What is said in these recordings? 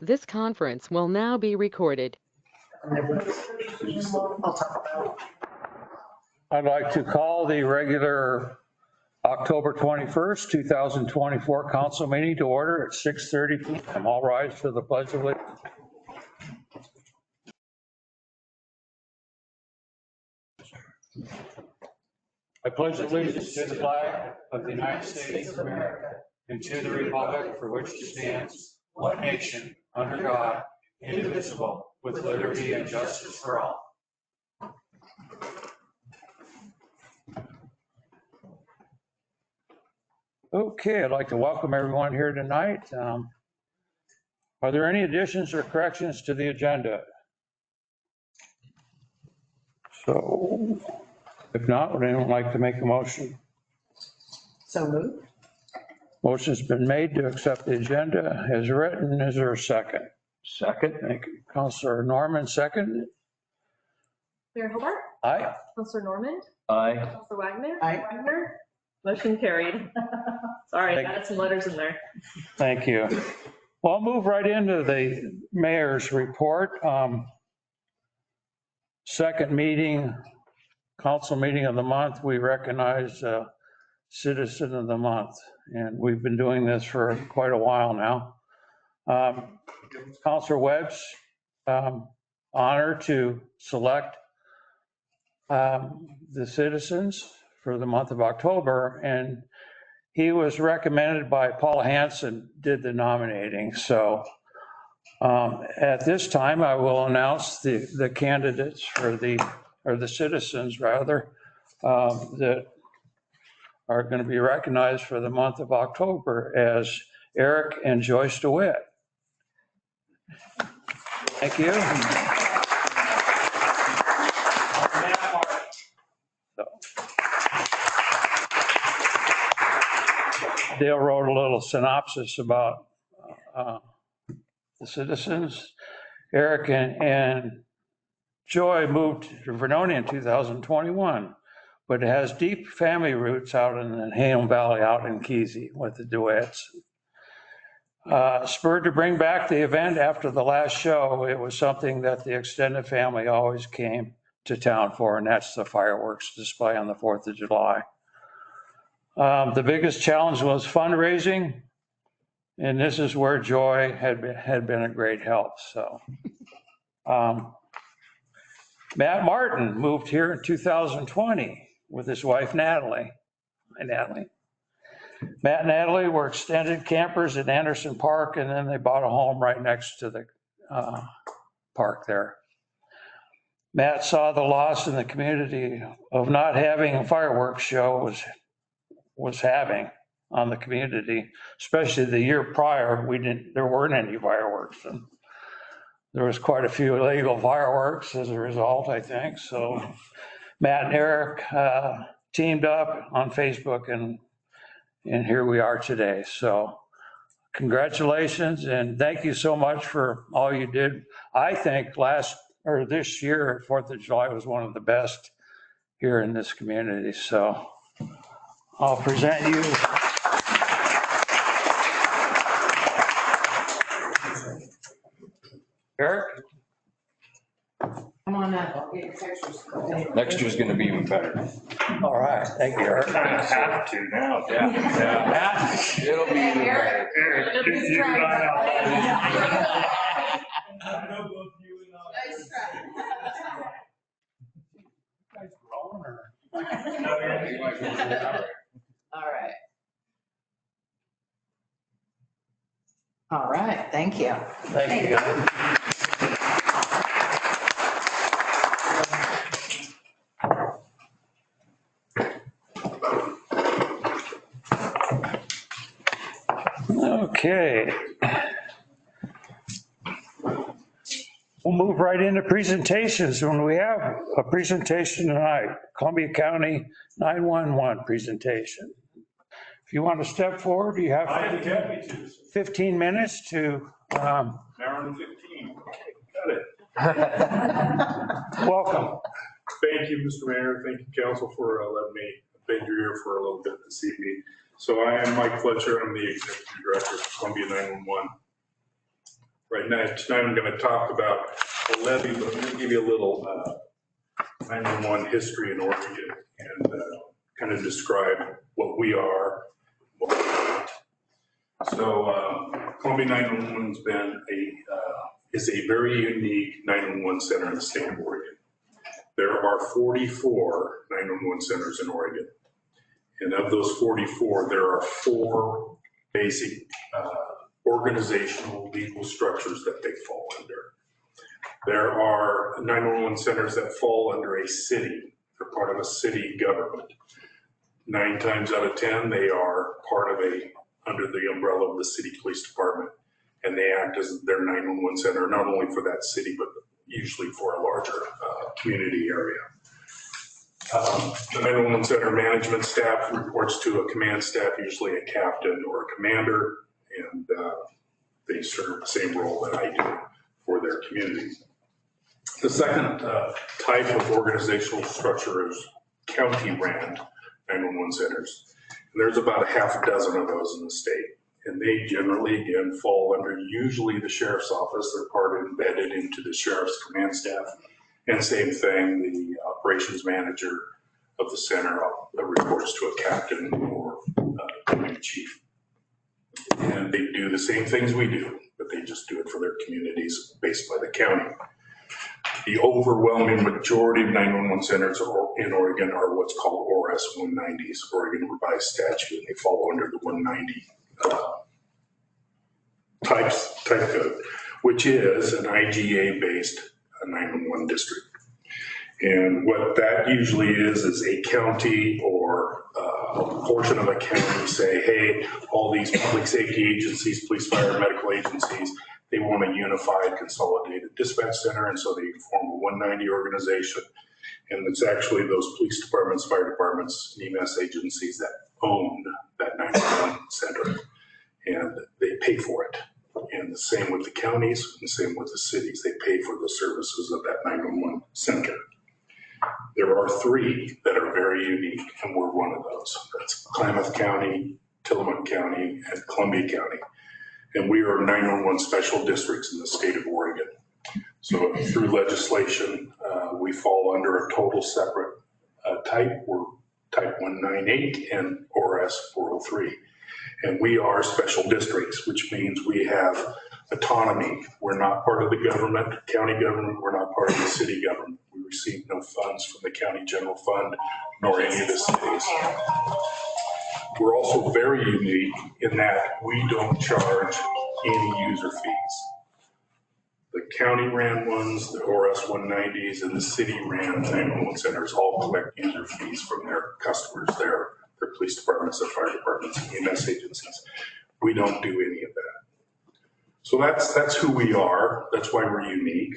This conference will now be recorded. I'd like to call the regular October 21st, 2024 council meeting to order at 6:30 p.m. All rise for the pledge of allegiance. I pledge allegiance to the flag of the United States of America and to the republic for which it stands, one nation, under God, indivisible, with liberty and justice for all. Okay, I'd like to welcome everyone here tonight. Are there any additions or corrections to the agenda? So if not, would anyone like to make a motion? So moved. Motion's been made to accept the agenda as written. Is there a second? Second. Thank you. Councilor Norman, second. Mayor Hobart? Aye. Councilor Normand? Aye. Councilor Wagner? Aye. Wagner? Motion carried. Sorry, I added some letters in there. Thank you. Well, I'll move right into the mayor's report. Second meeting, council meeting of the month, we recognize Citizen of the Month. And we've been doing this for quite a while now. Councilor Webb's honor to select the citizens for the month of October, and he was recommended by Paul Hansen, did the nominating. So at this time, I will announce the candidates for the citizens rather, that are going to be recognized for the month of October as Eric and Joyce DeWitt. Thank you. Dale wrote a little synopsis about the citizens. Eric and Joy moved to Vernonia in 2021, but it has deep family roots out in the Halem Valley, out in Kesey with the DeWitts. Spurred to bring back the event after the last show, it was something that the extended family always came to town for, and that's the fireworks display on the 4th of July. The biggest challenge was fundraising, and this is where Joy had been a great help. So, Matt Martin moved here in 2020 with his wife Natalie. Hi, Natalie. Matt and Natalie were extended campers at Anderson Park, and then they bought a home right next to the park there. Matt saw the loss in the community of not having a fireworks show was having on the community, especially the year prior. There weren't any fireworks, and there was quite a few illegal fireworks as a result, I think. So Matt and Eric teamed up on Facebook, and here we are today. So congratulations, and thank you so much for all you did. I think this year, 4th of July was one of the best here in this community. So I'll present you. Eric? Come on up, I'll get your pictures. Next year's gonna be even better. All right, thank you, Eric. Kind of have to now. Yeah. Matt? It'll be even better. Eric, did you run out? Nice try. Guys growing or? All right. All right, thank you. Thank you, guys. Okay. We'll move right into presentations. When we have a presentation tonight, Columbia County 911 presentation. If you want to step forward, you have I am happy to. 15 minutes to Hour and 15. Got it. welcome. Thank you, Mr. Mayor. Thank you, council, for letting me be here for a little bit this evening. So I am Mike Fletcher. I'm the executive director of Columbia 911. Right now, tonight I'm going to talk about the levy, but I'm going to give you a little 911 history in Oregon and kind of describe what we are, what we're not. So Columbia 911's been is a very unique 911 center in the state of Oregon. There are 44 911 centers in Oregon. And of those 44, there are 4 basic organizational legal structures that they fall under. There are 911 centers that fall under a city. They're part of a city government. 9 times out of 10, they are under the umbrella of the city police department, and they act as their 911 center, not only for that city, but usually for a larger community area. The 911 center management staff reports to a command staff, usually a captain or a commander, and they serve the same role that I do for their communities. The second type of organizational structure is county-ran 911 centers. And there's about a half a dozen of those in the state. And they generally, again, fall under usually the sheriff's office. They're embedded into the sheriff's command staff. And same thing, the operations manager of the center reports to a captain or deputy chief. And they do the same things we do, but they just do it for their communities based by the county. The overwhelming majority of 911 centers in Oregon are what's called ORS 190s, Oregon Revised Statute, and they fall under the 190 type code, which is an IGA-based 911 district. And what that usually is a county or a portion of a county say, hey, all these public safety agencies, police, fire, medical agencies, they want a unified consolidated dispatch center, and so they form a 190 organization. And it's actually those police departments, fire departments, and EMS agencies that own that 911 center, and they pay for it. And the same with the counties, and the same with the cities. They pay for the services of that 911 center. There are 3 that are very unique, and we're one of those. That's Klamath County, Tillamook County, and Columbia County. And we are 911 special districts in the state of Oregon. So through legislation, we fall under a total separate type. We're type 198 and ORS 403. And we are special districts, which means we have autonomy. We're not part of the government, county government. We're not part of the city government. We receive no funds from the county general fund, nor any of the cities. We're also very unique in that we don't charge any user fees. The county ran ones, the ORS 190s, and the city ran 911 centers all collect user fees from their customers, their police departments, their fire departments, and EMS agencies. We don't do any of that. So that's who we are. That's why we're unique.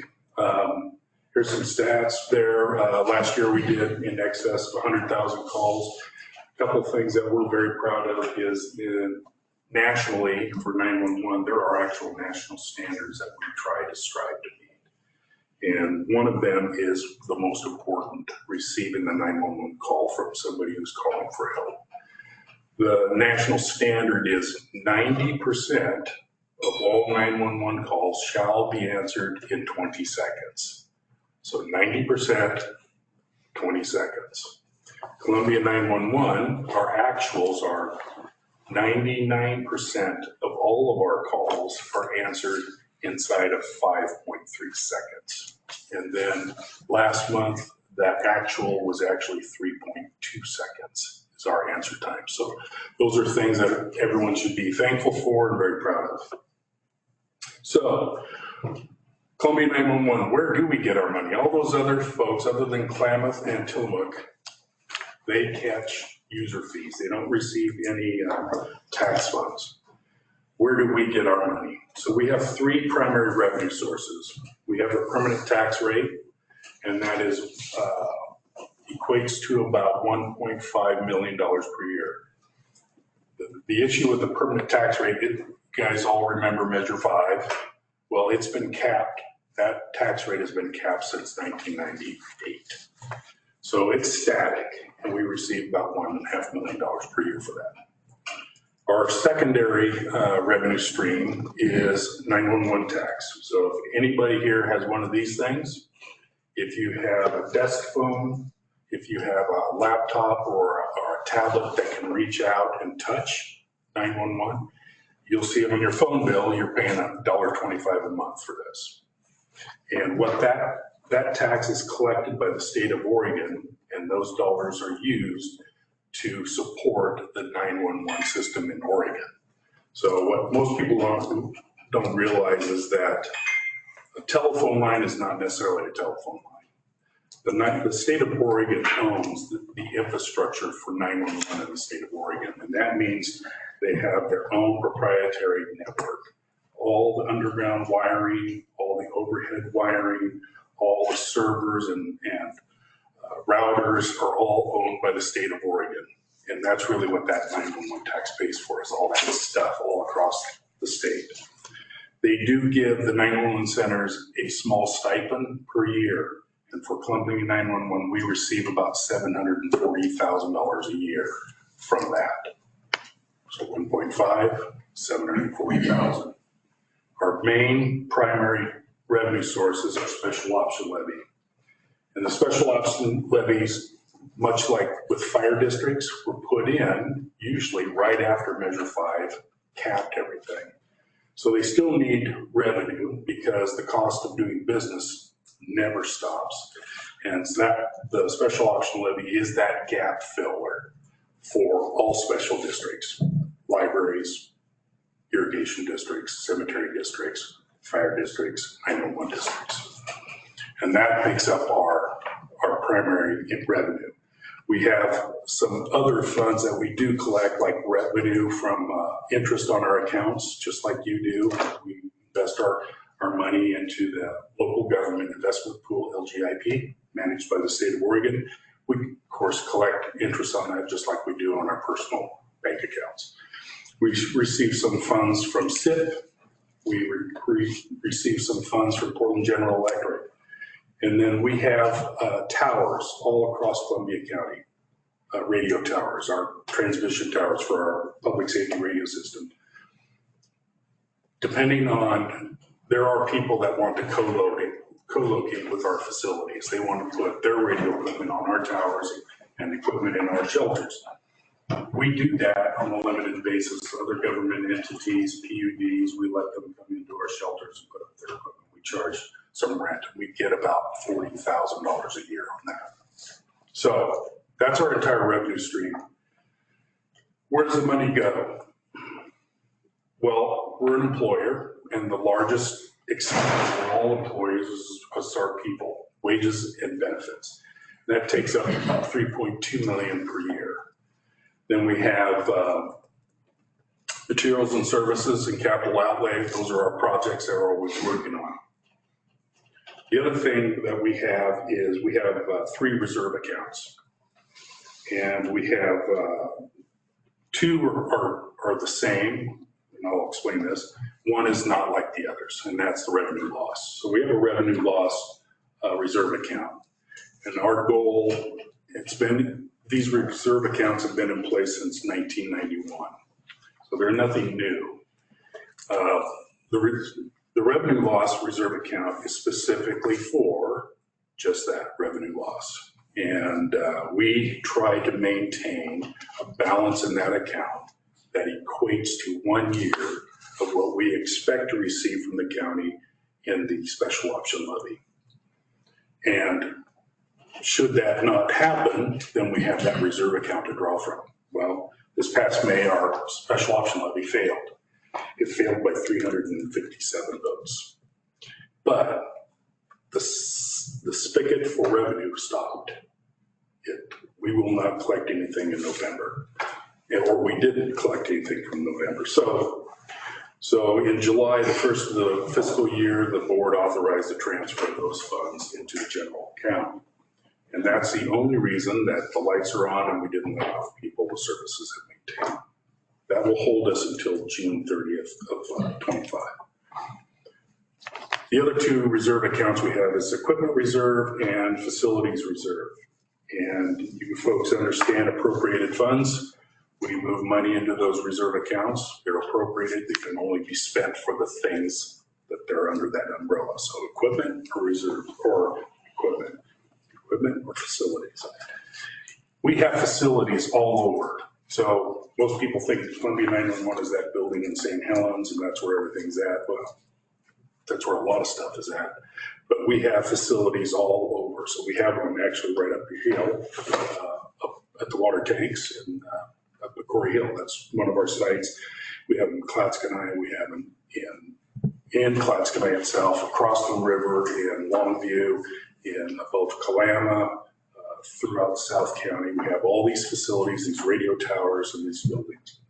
Here's some stats there. Last year we did in excess of 100,000 calls. A couple of things that we're very proud of is nationally for 911, there are actual national standards that we try to strive to meet. And one of them is the most important, receiving the 911 call from somebody who's calling for help. The national standard is 90% of all 911 calls shall be answered in 20 seconds. So 90%, 20 seconds. Columbia 911, our actuals are 99% of all of our calls are answered inside of 5.3 seconds. And then last month, that actual was actually 3.2 seconds is our answer time. So those are things that everyone should be thankful for and very proud of. So Columbia 911, where do we get our money? All those other folks, other than Klamath and Tillamook, they catch user fees. They don't receive any tax funds. Where do we get our money? So we have 3 primary revenue sources. We have a permanent tax rate, and that is equates to about $1.5 million per year. The issue with the permanent tax rate, you guys all remember Measure 5. Well, it's been capped. That tax rate has been capped since 1998. So it's static, and we receive about $1.5 million per year for that. Our secondary revenue stream is 911 tax. So if anybody here has one of these things, if you have a desk phone, if you have a laptop or a tablet that can reach out and touch 911, you'll see it on your phone bill, you're paying $1.25 a month for this. And what that tax is collected by the state of Oregon, and those dollars are used to support the 911 system in Oregon. So what most people don't realize is that a telephone line is not necessarily a telephone line. The state of Oregon owns the infrastructure for 911 in the state of Oregon, and that means they have their own proprietary network. All the underground wiring, all the overhead wiring, all the servers and routers are all owned by the state of Oregon. And that's really what that 911 tax pays for, is all that stuff all across the state. They do give the 911 centers a small stipend per year. And for Columbia 911, we receive about $740,000 a year from that. So 1.5, 740,000. Our main primary revenue sources are special option levy. And the special option levies, much like with fire districts, were put in usually right after Measure 5 capped everything. So they still need revenue because the cost of doing business never stops. And so that the special option levy is that gap filler for all special districts, libraries, irrigation districts, cemetery districts, fire districts, 911 districts. And that makes up our primary revenue. We have some other funds that we do collect, like revenue from interest on our accounts, just like you do. We invest our money into the local government investment pool, LGIP, managed by the state of Oregon. We, of course, collect interest on that just like we do on our personal bank accounts. We receive some funds from SIP. We receive some funds from Portland General Electric. And then we have towers all across Columbia County, radio towers, our transmission towers for our public safety radio system. Depending on, there are people that want to co-locate with our facilities. They want to put their radio equipment on our towers and equipment in our shelters. We do that on a limited basis. Other government entities, PUDs, we let them come into our shelters and put up their equipment. We charge some rent. We get about $40,000 a year on that. So that's our entire revenue stream. Where does the money go? Well, we're an employer, and the largest expense for all employees is our people, wages and benefits. That takes up about $3.2 million per year. Then we have materials and services and capital outlay. Those are our projects that we're always working on. The other thing that we have is we have 3 reserve accounts. And we have 2 are the same, and I'll explain this. One is not like the others, and that's the revenue loss. So we have a revenue loss reserve account. And our goal, these reserve accounts have been in place since 1991. So they're nothing new. The revenue loss reserve account is specifically for just that, revenue loss. And we try to maintain a balance in that account that equates to 1 year of what we expect to receive from the county in the special option levy. And should that not happen, then we have that reserve account to draw from. Well, this past May, our special option levy failed. It failed by 357 votes. But the spigot for revenue stopped. We will not collect anything in November, or we didn't collect anything from November. So in July, the first of the fiscal year, the board authorized the transfer of those funds into the general account. And that's the only reason that the lights are on and we didn't let off people the services have maintained. That will hold us until June 30th of 25. The other 2 reserve accounts we have is equipment reserve and facilities reserve. And you folks understand appropriated funds. We move money into those reserve accounts. They're appropriated. They can only be spent for the things that they're under that umbrella. So equipment or reserve or equipment or facilities. We have facilities all over. So most people think Columbia 911 is that building in St. Helens and that's where everything's at. Well, that's where a lot of stuff is at. But we have facilities all over. So we have one actually right up the hill, up at the water tanks and up at Corey Hill. That's one of our sites. We have them in Clatskanie. We have them in Clatskanie itself, across the river, in Longview, in above Kalama, throughout South County. We have all these facilities, these radio towers, and these buildings.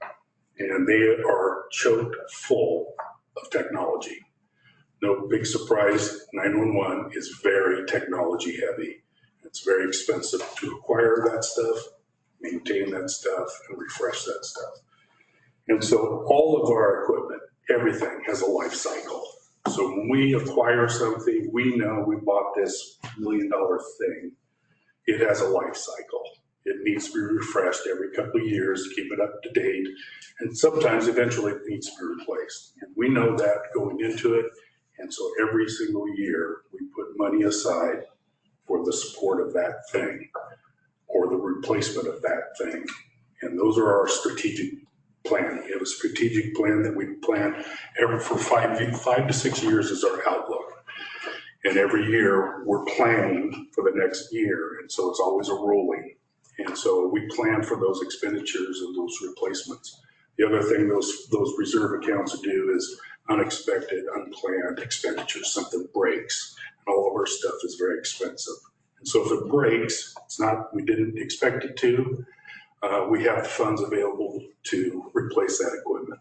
And they are choked full of technology. No big surprise, 911 is very technology heavy. It's very expensive to acquire that stuff, maintain that stuff, and refresh that stuff. And so all of our equipment, everything has a life cycle. So when we acquire something, we know we bought this $1 million thing. It has a life cycle. It needs to be refreshed every couple of years to keep it up to date. And sometimes eventually it needs to be replaced. And we know that going into it. And so every single year we put money aside for the support of that thing or the replacement of that thing. And those are our strategic plan. We have a strategic plan that we plan for 5 to 6 years is our outlook. And every year we're planning for the next year. And so it's always a rolling. And so we plan for those expenditures and those replacements. The other thing those reserve accounts do is unexpected, unplanned expenditures. Something breaks and all of our stuff is very expensive. And so if it breaks, it's not, we didn't expect it to, we have the funds available to replace that equipment.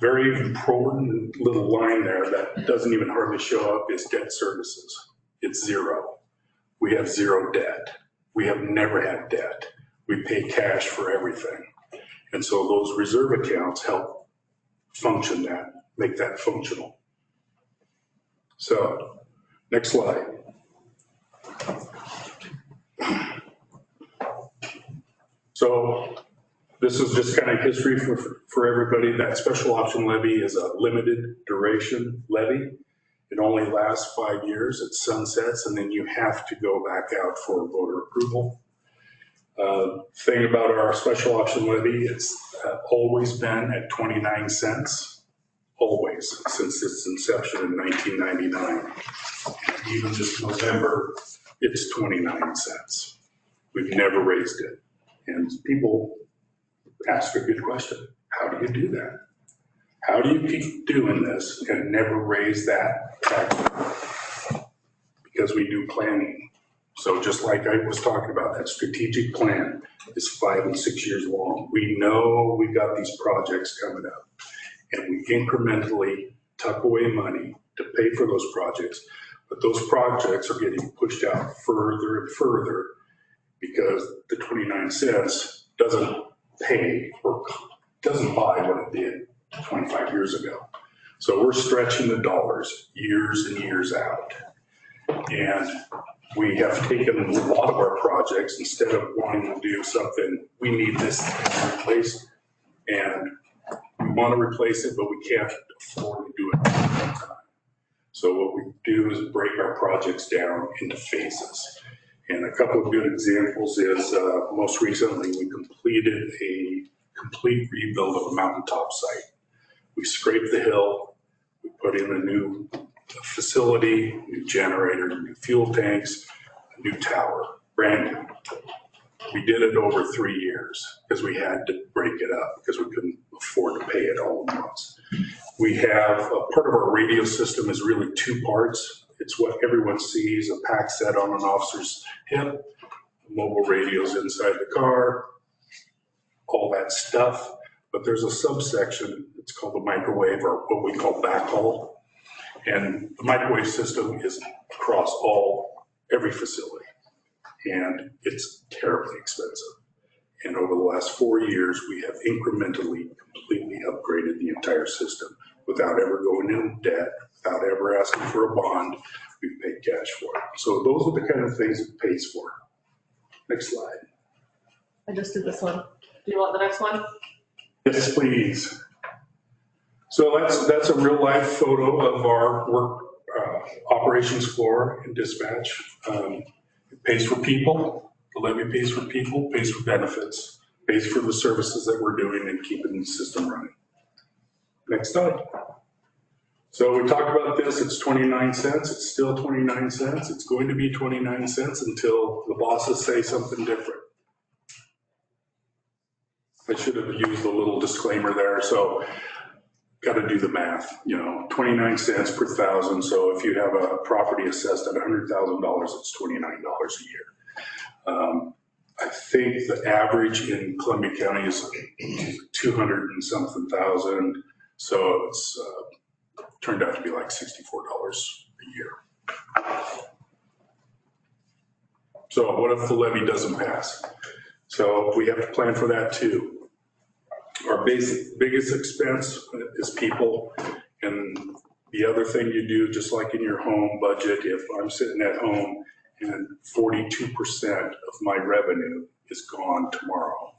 Very important little line there that doesn't even hardly show up is debt services. It's zero. We have zero debt. We have never had debt. We pay cash for everything. And so those reserve accounts help function that, make that functional. So next slide. So this is just kind of history for everybody. That special option levy is a limited duration levy. It only lasts 5 years. It sunsets, and then you have to go back out for voter approval. Thing about our special option levy, it's always been at 29 cents, always, since its inception in 1999. And even this November, it's 29 cents. We've never raised it. And people ask a good question. How do you do that? How do you keep doing this and never raise that tax? Because we do planning. So just like I was talking about, that strategic plan is 5 and 6 years long. We know we've got these projects coming up and we incrementally tuck away money to pay for those projects. But those projects are getting pushed out further and further because the 29 cents doesn't pay or doesn't buy what it did 25 years ago. So we're stretching the dollars years and years out. And we have taken a lot of our projects, instead of wanting to do something, we need this replaced, and we want to replace it, but we can't afford to do it at one time. So what we do is break our projects down into phases. And a couple of good examples is most recently we completed a complete rebuild of a mountaintop site. We scraped the hill, we put in a new facility, new generator, new fuel tanks, a new tower, brand new. We did it over 3 years because we had to break it up because we couldn't afford to pay it all at once. We have a part of our radio system is really 2 parts. It's what everyone sees, a pack set on an officer's hip, mobile radios inside the car, all that stuff. But there's a subsection, it's called the microwave, or what we call backhaul. And the microwave system is across every facility. And it's terribly expensive. And over the last 4 years, we have incrementally, completely upgraded the entire system without ever going in debt, without ever asking for a bond. We've paid cash for it. So those are the kind of things it pays for. Next slide. I just did this one. Do you want the next one? Yes, please. So that's a real life photo of our work operations floor in dispatch. It pays for people. The levy pays for people, pays for benefits, pays for the services that we're doing and keeping the system running. Next slide. So we talked about this, it's 29 cents, it's still 29 cents. It's going to be 29 cents until the bosses say something different. I should have used a little disclaimer there. So got to do the math, 29 cents per thousand. So if you have a property assessed at $100,000, it's $29 a year. I think the average in Columbia County is 200 and something thousand. So it's turned out to be like $64 a year. So what if the levy doesn't pass? So we have to plan for that too. Our biggest expense is people. And the other thing you do, just like in your home budget, if I'm sitting at home and 42% of my revenue is gone tomorrow,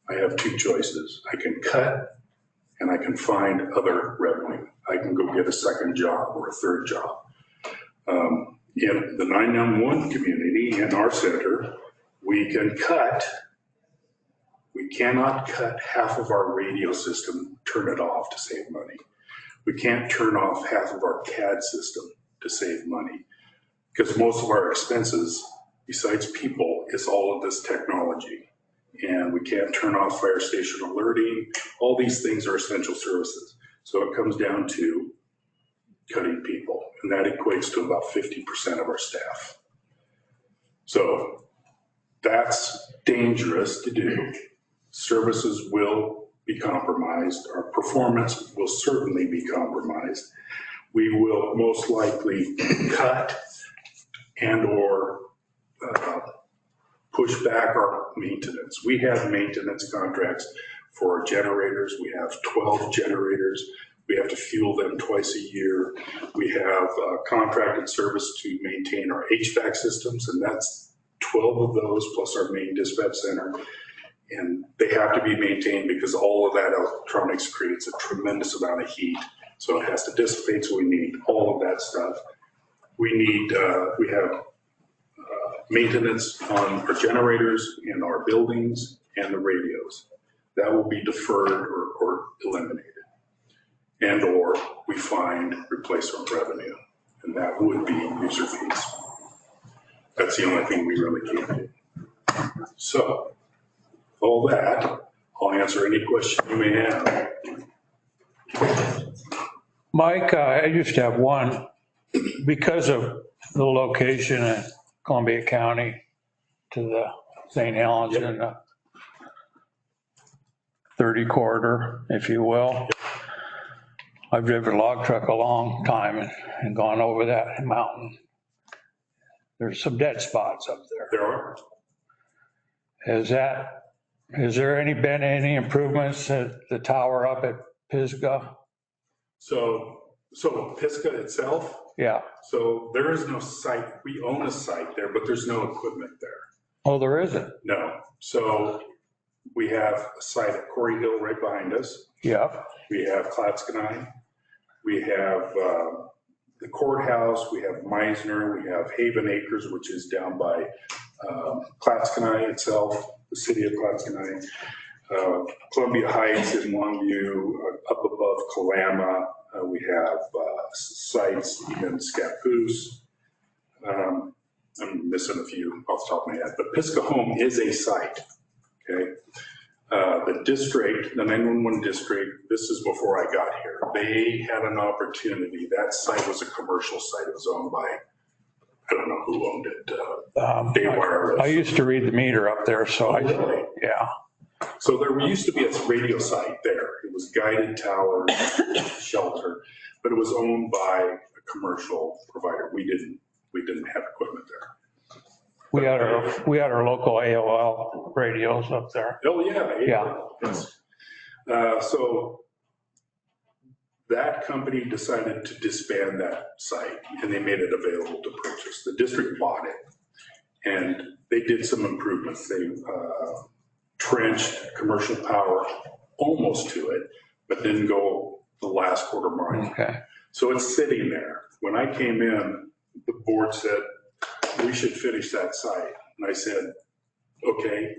I have two choices. I can cut and I can find other revenue. I can go get a second job or a third job. In the 911 community in our center, we can cut. We cannot cut half of our radio system, turn it off to save money. We can't turn off half of our CAD system to save money, because most of our expenses, besides people, is all of this technology. And we can't turn off fire station alerting. All these things are essential services. So it comes down to cutting people, and that equates to about 50% of our staff. So that's dangerous to do. Services will be compromised. Our performance will certainly be compromised. We will most likely cut and or push back our maintenance. We have maintenance contracts for our generators. We have 12 generators. We have to fuel them twice a year. We have contracted service to maintain our HVAC systems, and that's 12 of those plus our main dispatch center. And they have to be maintained because all of that electronics creates a tremendous amount of heat. So it has to dissipate, so we need all of that stuff. We have maintenance on our generators in our buildings and the radios. That will be deferred or eliminated. And or we find replacement revenue, and that would be user fees. That's the only thing we really can't do. So, all that, I'll answer any question you may have. Mike, I used to have one, because of the location in Columbia County to the St. Helens and the 30 corridor, if you will. I've driven a log truck a long time and gone over that mountain. There's some dead spots up there. There are. Has there been any improvements at the tower up at Pisgah? So Pisgah itself, Yeah. so there is no site. We own a site there, but there's no equipment there. Oh, there isn't? No. So we have a site at Corey Hill right behind us. Yeah. We have Klatskanai. We have the courthouse. We have Meisner. We have Haven Acres, which is down by Klatskanai itself, the city of Klatskanai. Columbia Heights in Longview, up above Kalama. We have sites in Scappoose. I'm missing a few off the top of my head, but Pisgah Home is a site, okay? The district, the 911 district, this is before I got here, they had an opportunity. That site was a commercial site. It was owned by, I don't know who owned it. Bay Wireless. I used to read the meter up there, so Really? Yeah. So there used to be a radio site there. It was guided tower, shelter, but it was owned by a commercial provider. We didn't have equipment there. We had our local AOL radios up there. Oh, yeah. Yeah. Yes. So that company decided to disband that site and they made it available to purchase. The district bought it and they did some improvements. They trenched commercial power almost to it, but didn't go the last quarter mile. Okay. So it's sitting there. When I came in, the board said, we should finish that site. And I said, okay,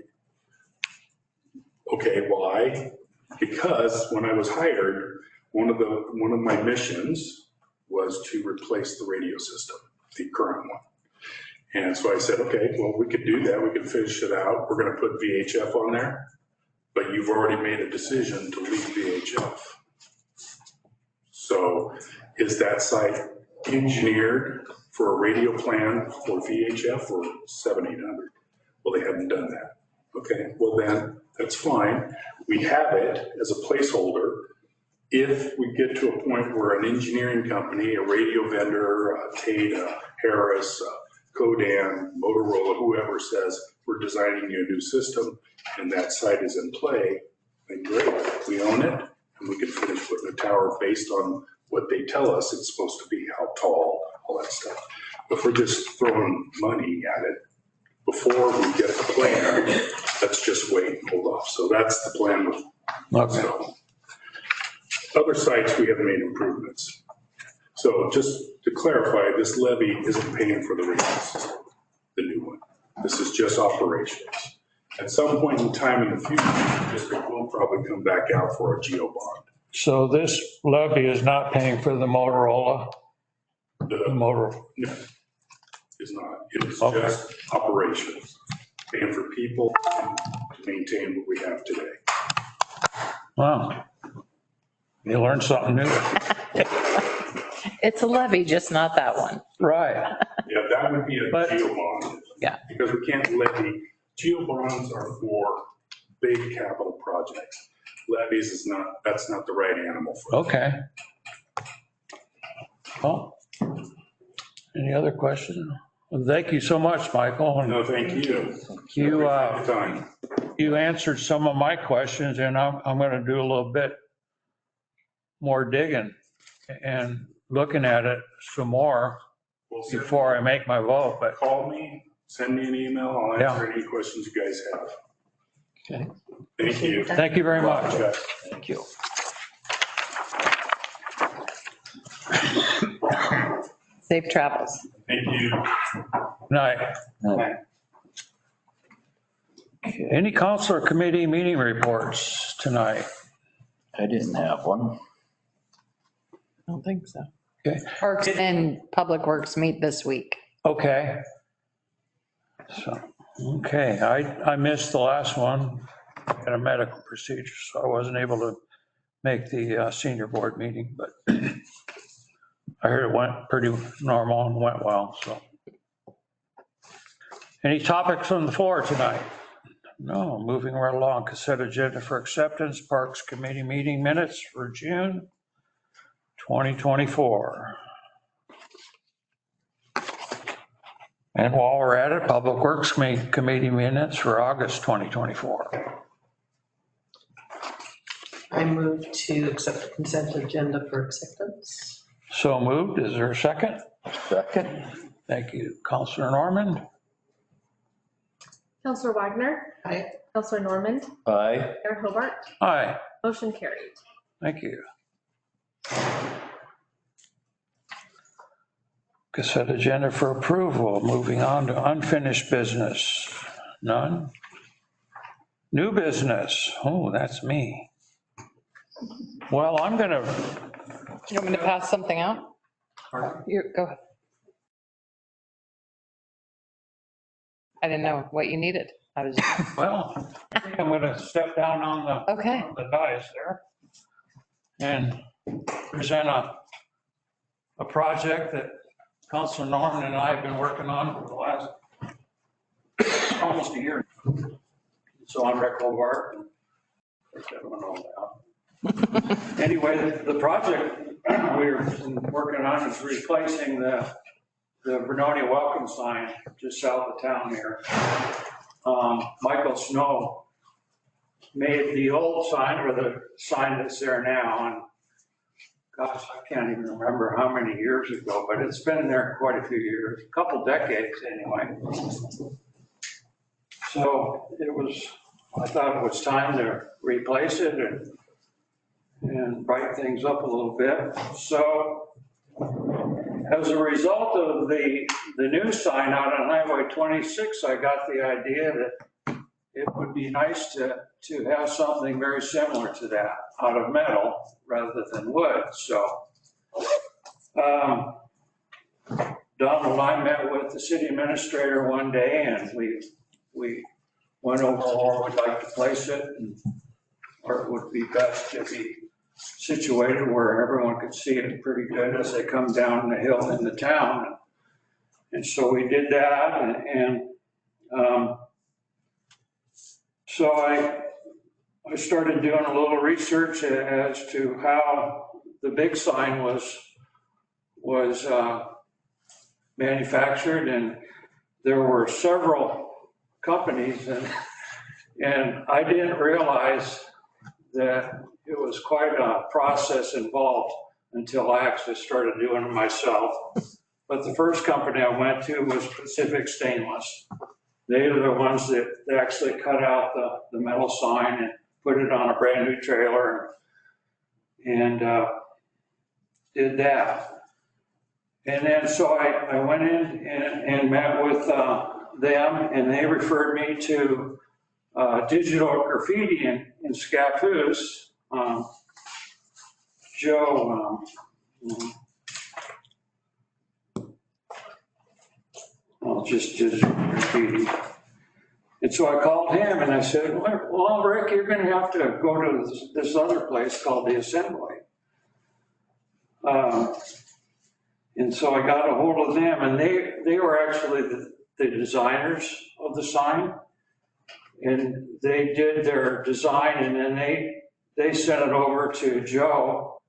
why? Because when I was hired, one of my missions was to replace the radio system, the current one. And so I said, okay, well, we could do that. We could finish it out. We're going to put VHF on there, but you've already made a decision to leave VHF. So is that site engineered for a radio plan for VHF or 7800? Well, they haven't done that. Okay, well then, that's fine. We have it as a placeholder. If we get to a point where an engineering company, a radio vendor, Tata, Harris, Codan, Motorola, whoever says, we're designing you a new system and that site is in play, then great, we own it and we can finish putting a tower based on what they tell us it's supposed to be, how tall, all that stuff. But if we're just throwing money at it, before we get the plan, let's just wait and hold off. So that's the plan. Okay. So, other sites, we have made improvements. So just to clarify, this levy isn't paying for the radio system, the new one. This is just operations. At some point in time in the future, the district will probably come back out for a geo bond. So this levy is not paying for the Motorola? The motor? No, it's not. It is Okay. just operations, paying for people and to maintain what we have today. Wow. You learned something new. It's a levy, just not that one. Right. Yeah, that would be a But- geo bond. Yeah. Because we can't levy, geo bonds are for big capital projects. Levies is not, that's not the right animal for. Okay. Well, any other questions? Well, thank you so much, Michael. And No, thank you. you, Time. you answered some of my questions, and I'm going to do a little bit more digging and looking at it some more Well, before I make my vote, but call me, send me an email, I'll answer any questions you guys have. Okay. Thank you. thank you very much. Jeff. Thank you. Safe travels. Thank you. Night. Okay. Any council or committee meeting reports tonight? I didn't have one. I don't think so. Okay. Parks and Public Works meet this week. Okay. So, okay, I missed the last one, had a medical procedure, so I wasn't able to make the senior board meeting, but I heard it went pretty normal and went well, so. Any topics on the floor tonight? No, moving right along. Consent agenda for acceptance, Parks Committee meeting minutes for June 2024. And while we're at it, Public Works Committee minutes for August 2024. I move to accept the consent agenda for acceptance. So moved. Is there a second? Second. Thank you. Counselor Norman? Counselor Wagner, Aye. Counselor Normand, Aye. Mayor Hobart, Aye. motion carried. Thank you. Consent agenda for approval. Moving on to unfinished business. None. New business. Oh, that's me. Well, I'm going to, You want me to pass something out? Go ahead. I didn't know what you needed. I was, well, I think I'm going to step down on the okay. the dais there and present a project that Councilor Norman and I have been working on for the last almost a year. So I'm Rick Hobart. Anyway, the project we're working on is replacing the Vernonia welcome sign just south of town here. Michael Snow made the old sign, or the sign that's there now, and gosh, I can't even remember how many years ago, but it's been there quite a few years, a couple decades anyway. So it was I thought it was time to replace it and brighten things up a little bit. So as a result of the new sign out on Highway 26, I got the idea that it would be nice to have something very similar to that out of metal rather than wood. So Donald and I met with the city administrator one day, and we went over where we'd like to place it and where it would be best to be situated where everyone could see it pretty good as they come down the hill in the town. And so we did that, and so I started doing a little research as to how the big sign was manufactured, and there were several companies, and I didn't realize that it was quite a process involved until I actually started doing it myself. But the first company I went to was Pacific Stainless. They are the ones that actually cut out the metal sign and put it on a brand new trailer and did that. And then so I went in and met with them, and they referred me to Digital Graffiti in Scappoose. Joe, just Digital Graffiti. And so I called him and I said, well, Rick, you're going to have to go to this other place called the Assembly. And so I got a hold of them, and they were actually the designers of the sign. And they did their design, and then they sent it over to Joe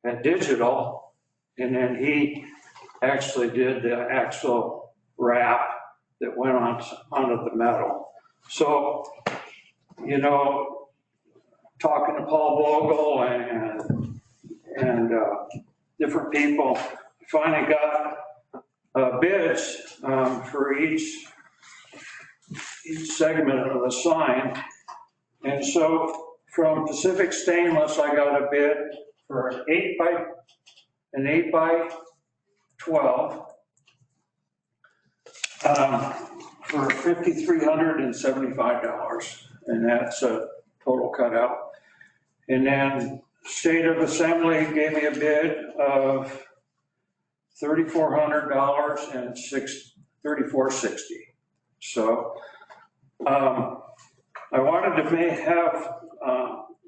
at Digital, and then he actually did the actual wrap that went onto the metal. So, you know, talking to Paul Vogel and different people, finally got bids for each segment of the sign. And so from Pacific Stainless, I got a bid for an 8 by 12 for $5,375, and that's a total cutout. And then State of Assembly gave me a bid of $3,400 and $3,460. So I wanted to have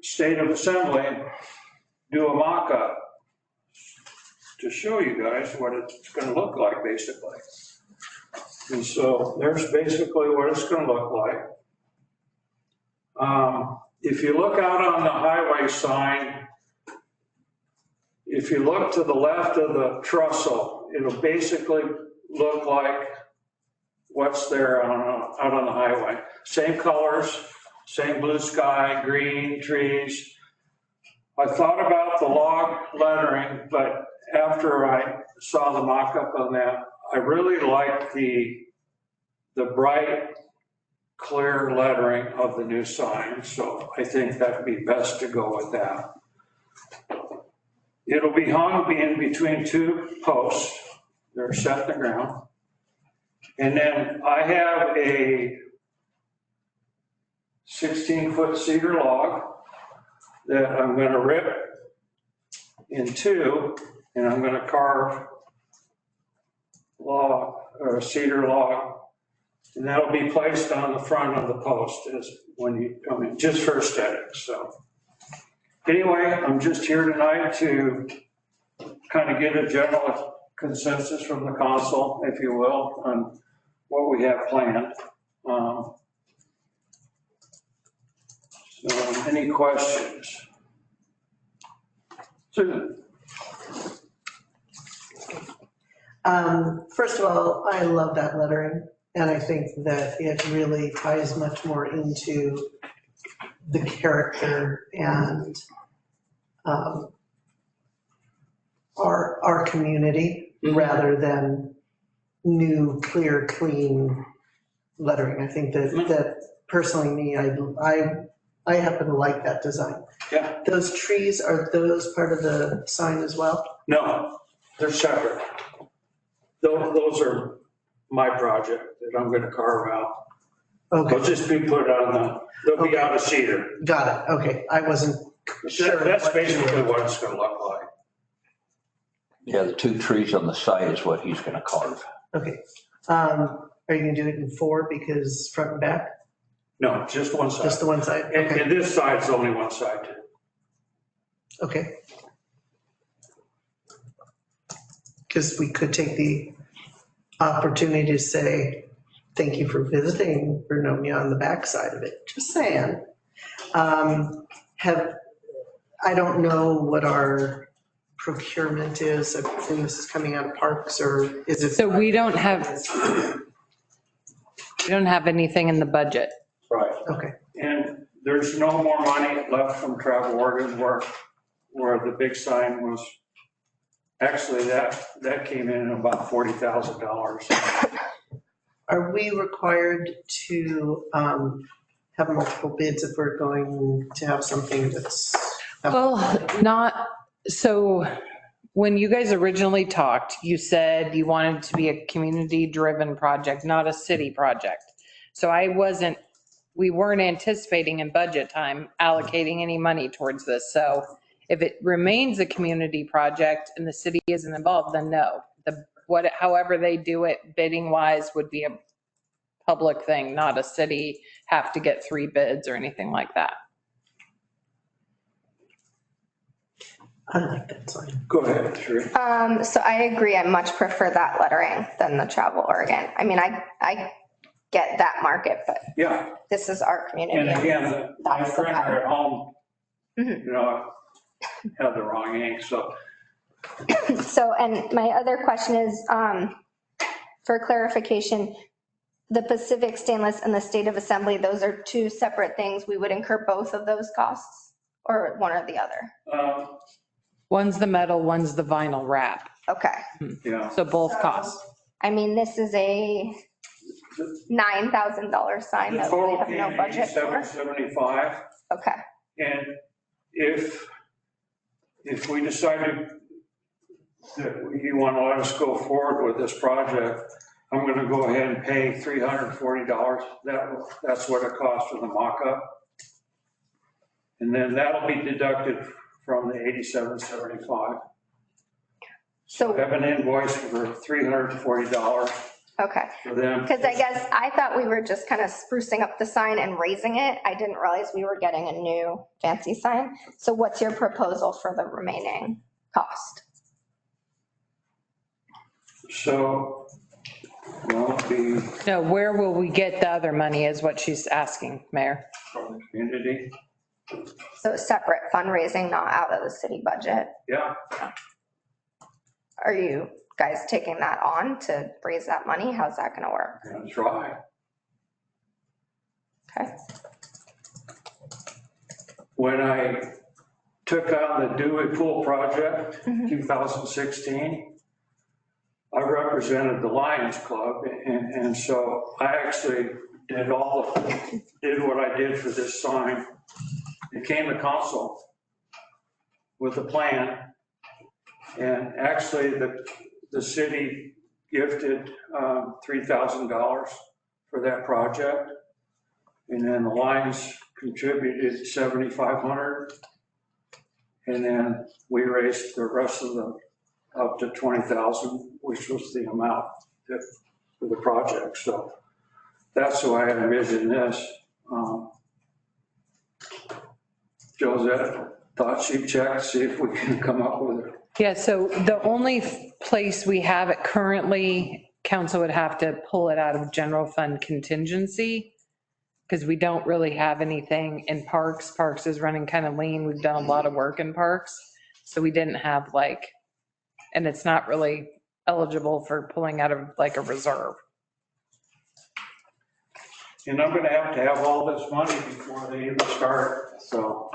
State of Assembly do a mock-up to show you guys what it's going to look like, basically. And so there's basically what it's going to look like. If you look out on the highway sign, if you look to the left of the trestle, it'll basically look like what's there out on the highway. Same colors, same blue sky, green trees. I thought about the log lettering, but after I saw the mock-up on that, I really liked the bright, clear lettering of the new sign. So I think that'd be best to go with that. It'll be hung in between two posts. They're set in the ground. And then I have a 16-foot cedar log that I'm going to rip in two, and I'm going to carve cedar log, and that'll be placed on the front of the post as when you come in, just for aesthetics. So anyway, I'm just here tonight to kind of get a general consensus from the council, if you will, on what we have planned. So any questions? Susan? First of all, I love that lettering, and I think that it really ties much more into the character and our community rather than new, clear, clean lettering. I think that personally me, I happen to like that design. Yeah. Those trees, are those part of the sign as well? No, they're separate. Those are my project that I'm gonna carve out. They'll Okay, just be put on they'll be out of cedar. got it, okay, I wasn't sure. That's basically what it's gonna look like. Yeah, the two trees on the side is what he's gonna carve. Okay, are you gonna do it in 4 because front and back, No, just one side. just the one side? And, Okay, and this side's only one side too. okay. Because we could take the opportunity to say, thank you for visiting Vernonia on the backside of it, just saying. I don't know what our procurement is, I assume this is coming out of parks, or is it? So we don't have anything in the budget. Right. Okay, And there's no more money left from travel Oregon where the big sign was. Actually, that came in at about $40,000. are we required to have multiple bids if we're going to have something that's? Well, not, so when you guys originally talked, you said you wanted to be a community-driven project, not a city project. So we weren't anticipating in budget time allocating any money towards this. So if it remains a community project and the city isn't involved, then no. However they do it bidding wise would be a public thing, not a city have to get 3 bids or anything like that. I like that sign. Go ahead, Sheree. So I agree. I much prefer that lettering than the travel Oregon. I mean, I get that market, but Yeah, this is our community. and again, my That's the printer vibe. at home, Mhm. you know, had the wrong ink, so. So, and my other question is, for clarification, the Pacific Stainless and the State of Assembly, those are 2 separate things. We would incur both of those costs or one or the other? One's the metal, one's the vinyl wrap. Okay. Yeah, So both costs. I mean, this is a $9,000 sign the that we total have came no in budget for. $87.75. Okay. And if we decided that you want to let us go forward with this project, I'm going to go ahead and pay $340. That's what it costs for the mock-up. And then that'll be deducted from the $87.75. So, I have an invoice for $340 okay. for them. Because I guess I thought we were just kind of sprucing up the sign and raising it. I didn't realize we were getting a new fancy sign. So what's your proposal for the remaining cost? So, well, it'll be No, where will we get the other money is what she's asking, Mayor. from the community. So separate fundraising, not out of the city budget. Yeah, Are you guys taking that on to raise that money? How's that going to work? I'm gonna try. Okay. When I took on the Dewey Pool project, 2016, I represented the Lions Club, and so I actually did what I did for this sign. It came to council with a plan, and actually the city gifted $3,000 for that project, and then the Lions contributed $7,500, and then we raised the rest of them up to $20,000, which was the amount for the project. So that's the way I envision this. Josette thought she'd check, see if we can come up with it. Yeah, so the only place we have it currently, council would have to pull it out of general fund contingency because we don't really have anything in parks. Parks is running kind of lean. We've done a lot of work in parks. So we didn't have and it's not really eligible for pulling out of a reserve. And I'm gonna have all this money before they even start, so.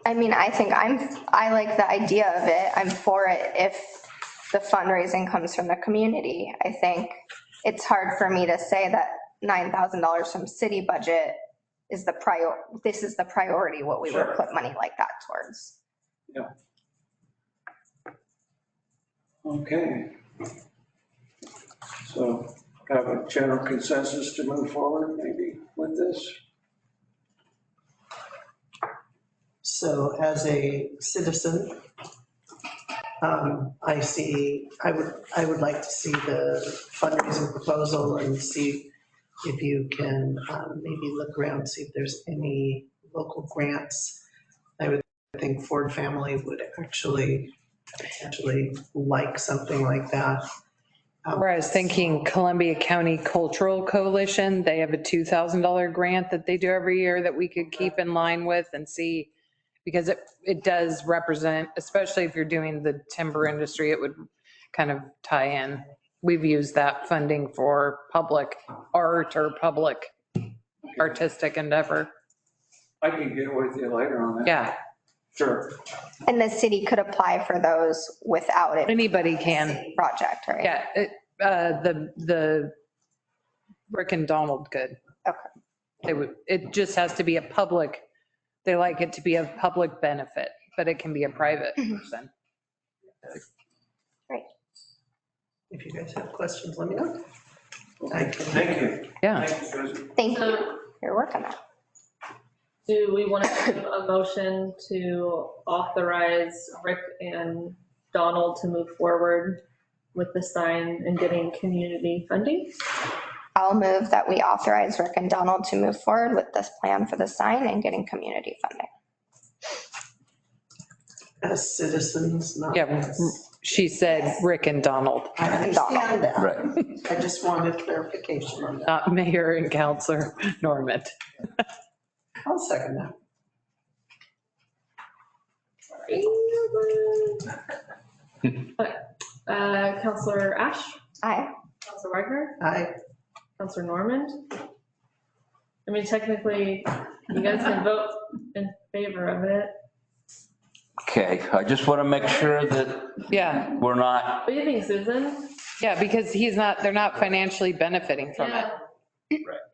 I mean, I think I like the idea of it. I'm for it if the fundraising comes from the community. I think it's hard for me to say that $9,000 from city budget is this is the priority, what we would put money like that towards. Okay. So have a general consensus to move forward maybe with this? So as a citizen, I would like to see the fundraising proposal and see if you can maybe look around, see if there's any local grants. I would think Ford family would actually potentially like something like that. Whereas thinking Columbia County Cultural Coalition, they have a $2,000 grant that they do every year that we could keep in line with and see, because it does represent, especially if you're doing the timber industry, it would kind of tie in. We've used that funding for public art or public artistic endeavor. I can get with you later on that. Yeah, Sure. And the city could apply for those without it. anybody can. Project, right? Yeah, the Rick and Donald could. Okay. It just has to be a public, they like it to be a public benefit, but it can be a private person. If you guys have questions, let me know. Thank you. Yeah. Thank you, Susan. Thank you for your work on that. Do we want to give a motion to authorize Rick and Donald to move forward with the sign and getting community funding? I'll move that we authorize Rick and Donald to move forward with this plan for the sign and getting community funding. As citizens, not Yeah, as. she said Rick and Donald, I understand that. Right. I just wanted clarification on that. not Mayor and Counselor Norman. I'll second that. Counselor Ash, Aye. Counselor Wagner, I, Counselor Normand. I mean, technically, you guys can vote in favor of it. Okay, I just want to make sure that Yeah, we're not, What do you think, Susan? yeah, because they're not financially benefiting from it.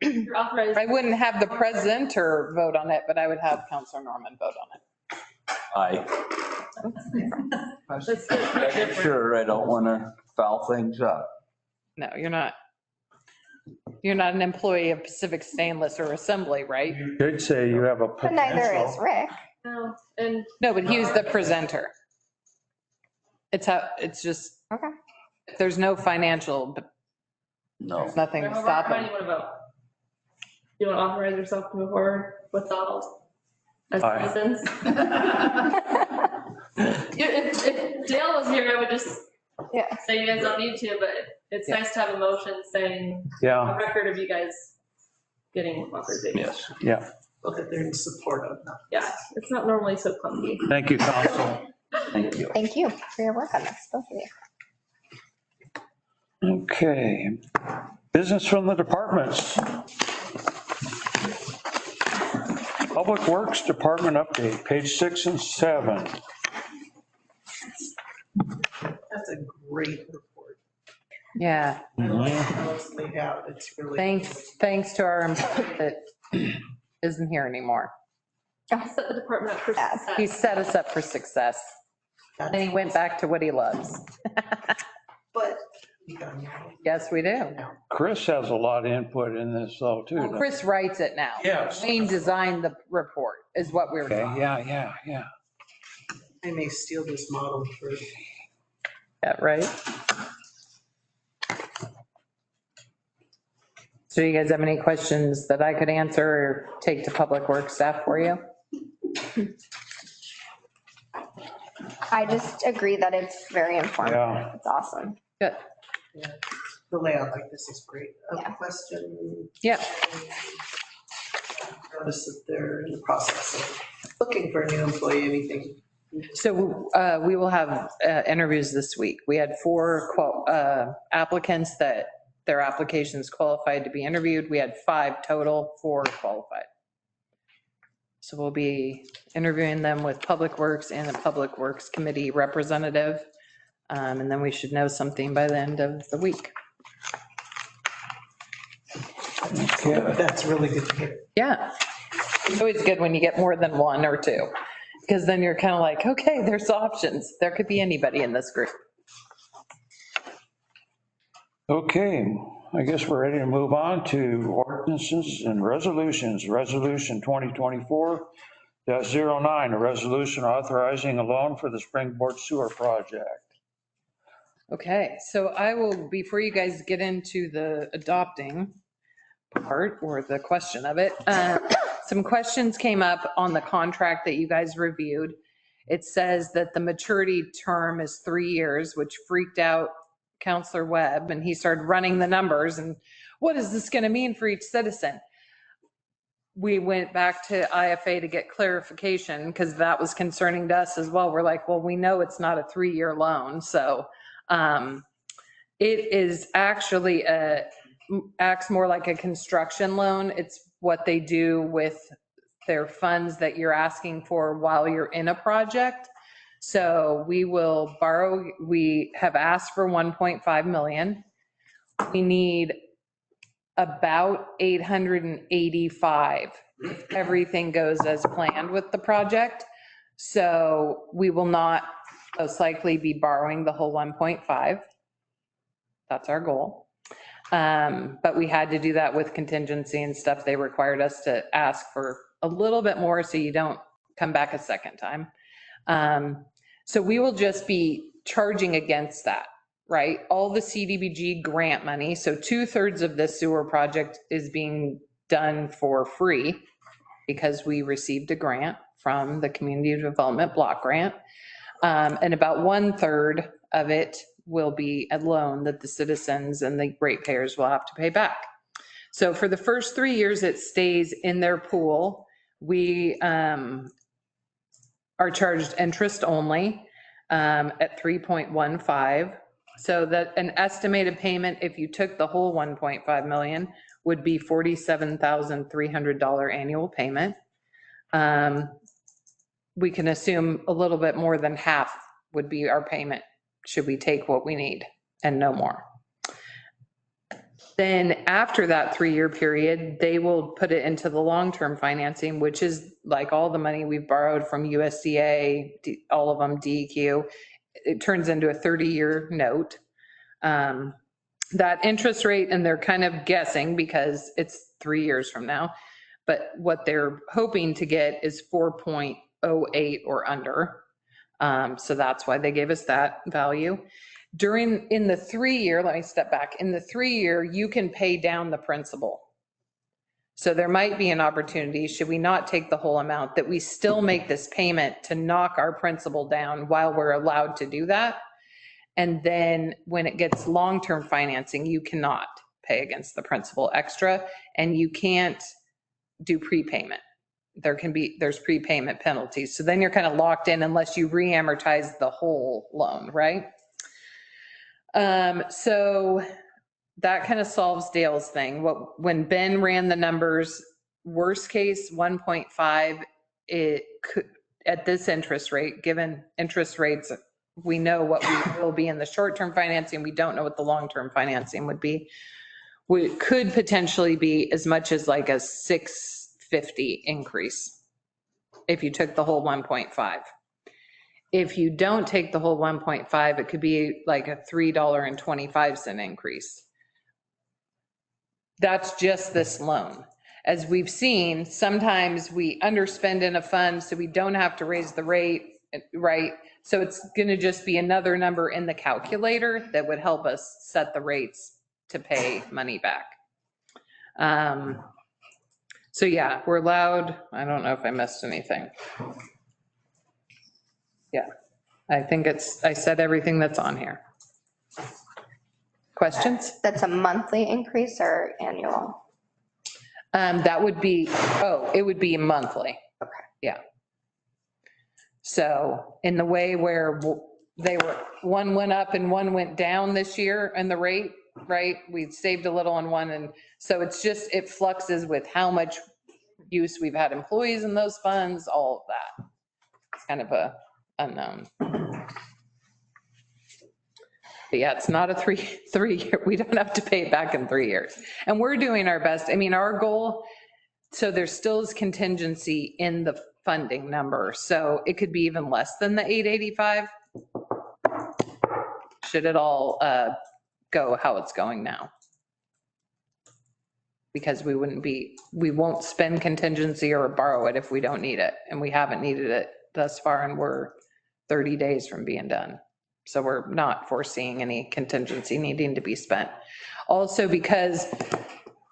You're authorized. I wouldn't have the presenter vote on it, but I would have Counselor Norman vote on it. That's different. sure, I don't want to foul things up. No, you're not. You're not an employee of Pacific Stainless or Assembly, right? You could say you have a But neither is potential. Rick. No, and No, but he was the presenter. It's just, Okay. there's no financial, but No. there's nothing to how stop do him. you want to vote? Do you want to authorize yourself to move forward with Donald as Aye. citizens? If Dale was here, I would just Yeah. say you guys don't need to, but it's Yeah. nice to have a motion saying Yeah, a record of you guys getting authorization. Yes. yeah. look at they're in support of that. Yeah, it's not normally so clunky. Thank you, council. Thank you. Thank you for your work on this, both of you. Okay. Business from the departments. Public Works Department update, page 6 and 7. That's a great report. Yeah, I like how it's laid out. It's really. thanks to our employee that isn't here anymore. Set the department up for Yeah. success. He set us up for success. And he went back to what he loves. But you got me. Yes, we do. Chris has a lot of input in this though, too. doesn't he? Chris writes it now. Yes. Wayne designed the report, is what we were Okay, doing. yeah. I may steal this model for. Yeah, right? So you guys have any questions that I could answer or take to Public Works staff for you? I just agree that it's very informative. Yeah. It's awesome. Good. The layout like this is great. A Yeah. question. Yeah. Notice that they're in the process of looking for a new employee, anything. So we will have interviews this week. We had 4 applicants that their applications qualified to be interviewed. We had 5 total, 4 qualified. So we'll be interviewing them with Public Works and the Public Works Committee representative. And then we should know something by the end of the week. That's really good to hear. Yeah. It's always good when you get more than one or two, because then you're kind of like, okay, there's options. There could be anybody in this group. Okay, I guess we're ready to move on to ordinances and resolutions. Resolution 2024-09, a resolution authorizing a loan for the Springboard Sewer Project. Okay, so I will, before you guys get into the adopting part or the question of it, some questions came up on the contract that you guys reviewed. It says that the maturity term is 3 years, which freaked out Counselor Webb, and he started running the numbers and what is this going to mean for each citizen? We went back to IFA to get clarification because that was concerning to us as well. We're like, well, we know it's not a 3-year loan. So it is actually acts more like a construction loan. It's what they do with their funds that you're asking for while you're in a project. So we will borrow, we have asked for 1.5 million. We need about 885 if everything goes as planned with the project. So we will not most likely be borrowing the whole 1.5. That's our goal. But we had to do that with contingency and stuff. They required us to ask for a little bit more so you don't come back a second time. So we will just be charging against that, right? All the CDBG grant money. So 2/3 of this sewer project is being done for free because we received a grant from the Community Development Block Grant. And about 1/3 of it will be a loan that the citizens and the ratepayers will have to pay back. So for the first 3 years, it stays in their pool. We are charged interest only at 3.15. So that an estimated payment, if you took the whole 1.5 million, would be $47,300 annual payment. We can assume a little bit more than half would be our payment should we take what we need and no more. Then after that 3-year period, they will put it into the long-term financing, which is like all the money we've borrowed from USDA, all of them, DEQ. It turns into a 30-year note. That interest rate, and they're kind of guessing because it's 3 years from now, but what they're hoping to get is 4.08 or under. So that's why they gave us that value. In the 3-year, let me step back. In the 3-year, you can pay down the principal. So there might be an opportunity, should we not take the whole amount, that we still make this payment to knock our principal down while we're allowed to do that. And then when it gets long-term financing, you cannot pay against the principal extra, and you can't do prepayment. There's prepayment penalties. So then you're kind of locked in unless you re-amortize the whole loan, right? So that kind of solves Dale's thing. When Ben ran the numbers, worst case 1.5, it could, at this interest rate, given interest rates, we know what we will be in the short-term financing. We don't know what the long-term financing would be. We could potentially be as much as like a $650 increase if you took the whole 1.5. If you don't take the whole 1.5, it could be like a $3.25 increase. That's just this loan. As we've seen, sometimes we underspend in a fund so we don't have to raise the rate, right? So it's going to just be another number in the calculator that would help us set the rates to pay money back. So yeah, we're allowed, I don't know if I missed anything. Yeah, I think I said everything that's on here. Questions? That's a monthly increase or annual? That would be, it would be monthly. Okay. Yeah. So in the way where one went up and one went down this year and the rate, right? We saved a little on one. And so it fluxes with how much use we've had employees in those funds, all of that. It's kind of a unknown. But yeah, it's not a three year, we don't have to pay it back in 3 years. And we're doing our best. I mean, our goal, so there still is contingency in the funding number. So it could be even less than the 885. Should it all go how it's going now? Because we won't spend contingency or borrow it if we don't need it. And we haven't needed it thus far, and we're 30 days from being done. So we're not foreseeing any contingency needing to be spent. Also, because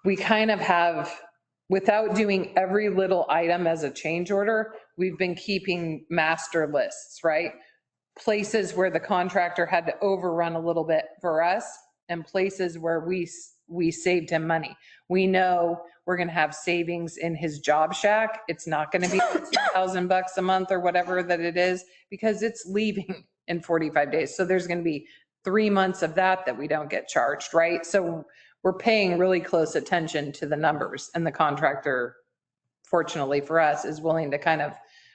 we kind of have, without doing every little item as a change order, we've been keeping master lists, right? Places where the contractor had to overrun a little bit for us, and places where we saved him money. We know we're going to have savings in his job shack. It's not going to be $1,000 a month or whatever that it is, because it's leaving in 45 days. So there's going to be 3 months of that we don't get charged, right? So we're paying really close attention to the numbers, and the contractor, fortunately for us, is willing to kind of,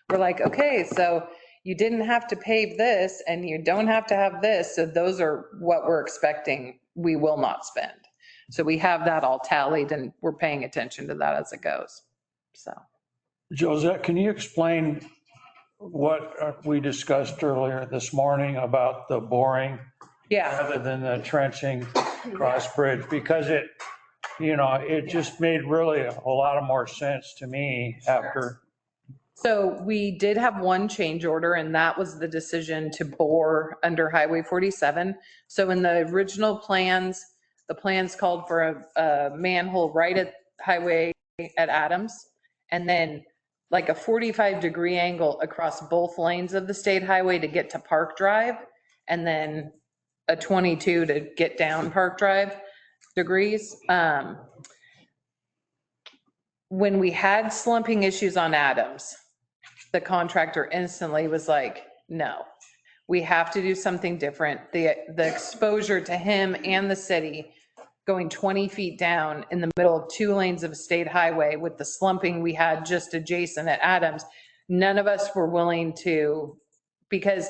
we're like, okay, so you didn't have to pave this and you don't have to have this. So those are what we're expecting we will not spend. So we have that all tallied, and we're paying attention to that as it goes. So. Josette, can you explain what we discussed earlier this morning about the boring Yeah. rather than the trenching cross bridge? Because it just made really a lot of more sense to me after. So we did have one change order, and that was the decision to bore under Highway 47. So in the original plans, the plans called for a manhole right at highway at Adams, and then like a 45-degree angle across both lanes of the state highway to get to Park Drive, and then a 22 to get down Park Drive degrees. When we had slumping issues on Adams, the contractor instantly was like, no, we have to do something different. The exposure to him and the city going 20 feet down in the middle of 2 lanes of a state highway with the slumping we had just adjacent at Adams, none of us were willing to, because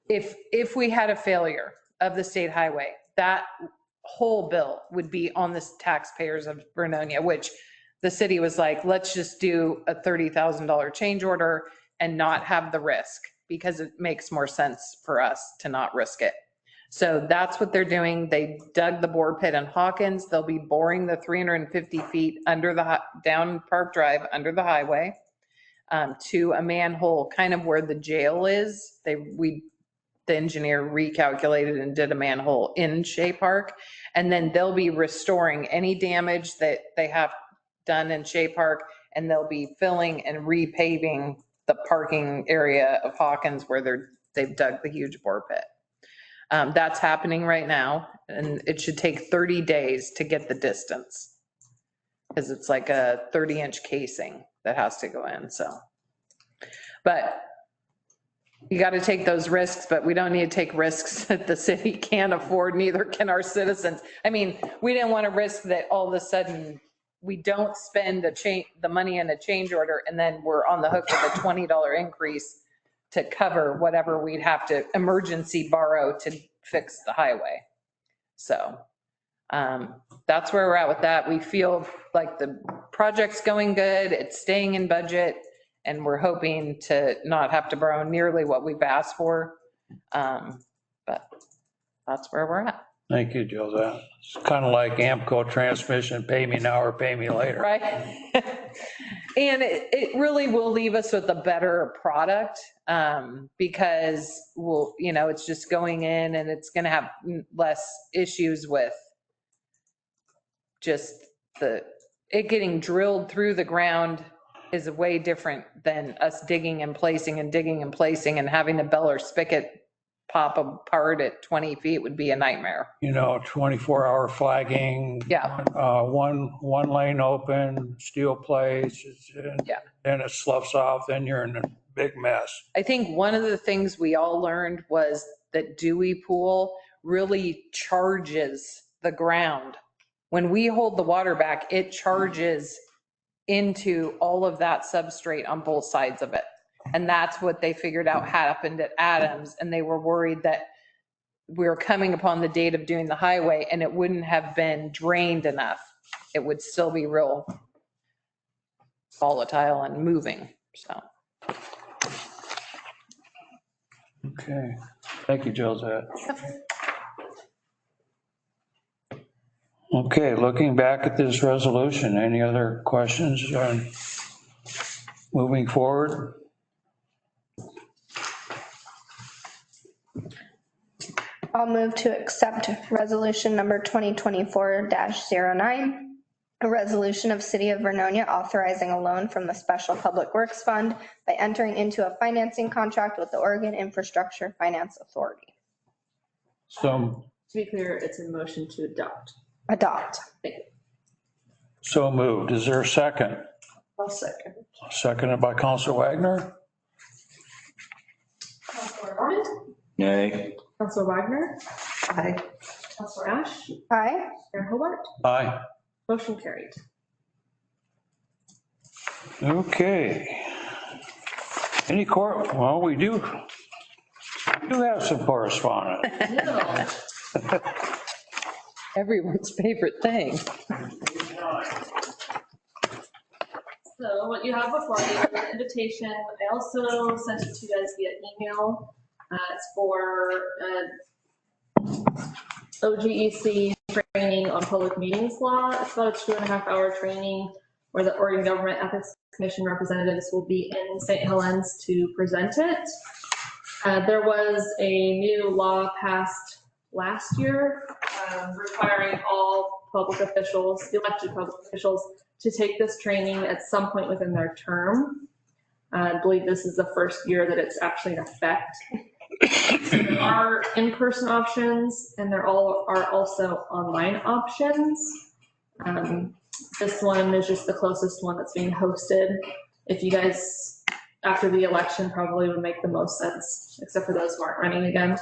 if we had a failure of the state highway, that whole bill would be on the taxpayers of Vernonia, which the city was like, let's just do a $30,000 change order and not have the risk, because it makes more sense for us to not risk it. So that's what they're doing. They dug the bore pit in Hawkins. They'll be boring the 350 feet under down Park Drive under the highway to a manhole kind of where the jail is. The engineer recalculated and did a manhole in Shea Park. And then they'll be restoring any damage that they have done in Shea Park, and they'll be filling and repaving the parking area of Hawkins where they've dug the huge bore pit. That's happening right now, and it should take 30 days to get the distance, because it's like a 30-inch casing that has to go in. So, but you got to take those risks, but we don't need to take risks that the city can't afford, neither can our citizens. I mean, we didn't want to risk that all of a sudden we don't spend the money in a change order, and then we're on the hook with a $20 increase to cover whatever we'd have to emergency borrow to fix the highway. So that's where we're at with that. We feel like the project's going good. It's staying in budget, and we're hoping to not have to borrow nearly what we've asked for. But that's where we're at. Thank you, Josette. It's kind of like Amco transmission, pay me now or pay me later. Right. And it really will leave us with a better product, because it's just going in, and it's going to have less issues with just it getting drilled through the ground is way different than us digging and placing and having the bell or spigot pop apart at 20 feet would be a nightmare. 24-hour flagging. Yeah. One lane open, steel plates, and it sloughs off, then you're in a big mess. I think one of the things we all learned was that Dewey Pool really charges the ground. When we hold the water back, it charges into all of that substrate on both sides of it. And that's what they figured out happened at Adams. And they were worried that we were coming upon the date of doing the highway and it wouldn't have been drained enough. It would still be real volatile and moving, so. Okay, thank you, Josette. Okay, looking back at this resolution, any other questions on moving forward? I'll move to accept resolution number 2024-09, a resolution of City of Vernonia authorizing a loan from the Special Public Works Fund by entering into a financing contract with the Oregon Infrastructure Finance Authority. So To be clear, it's a motion to adopt. Adopt. moved. Is there a second? I'll second. Seconded by Counselor Wagner? Counselor Norman? Nay. Counselor Wagner? Aye. Counselor Ash? Aye. Mayor Hobart? Aye. Motion carried. Okay. Any well, we do have some correspondence. Everyone's favorite thing. So what you have before you is an invitation. I also sent it to you guys via email. It's for OGEC training on public meetings law. It's about a 2.5-hour training where the Oregon Government Ethics Commission representatives will be in St. Helens to present it. There was a new law passed last year requiring all public officials, elected public officials, to take this training at some point within their term. I believe this is the first year that it's actually in effect. There are in-person options and there are also online options. This one is just the closest one that's being hosted. If you guys, after the election, probably would make the most sense, except for those who aren't running again.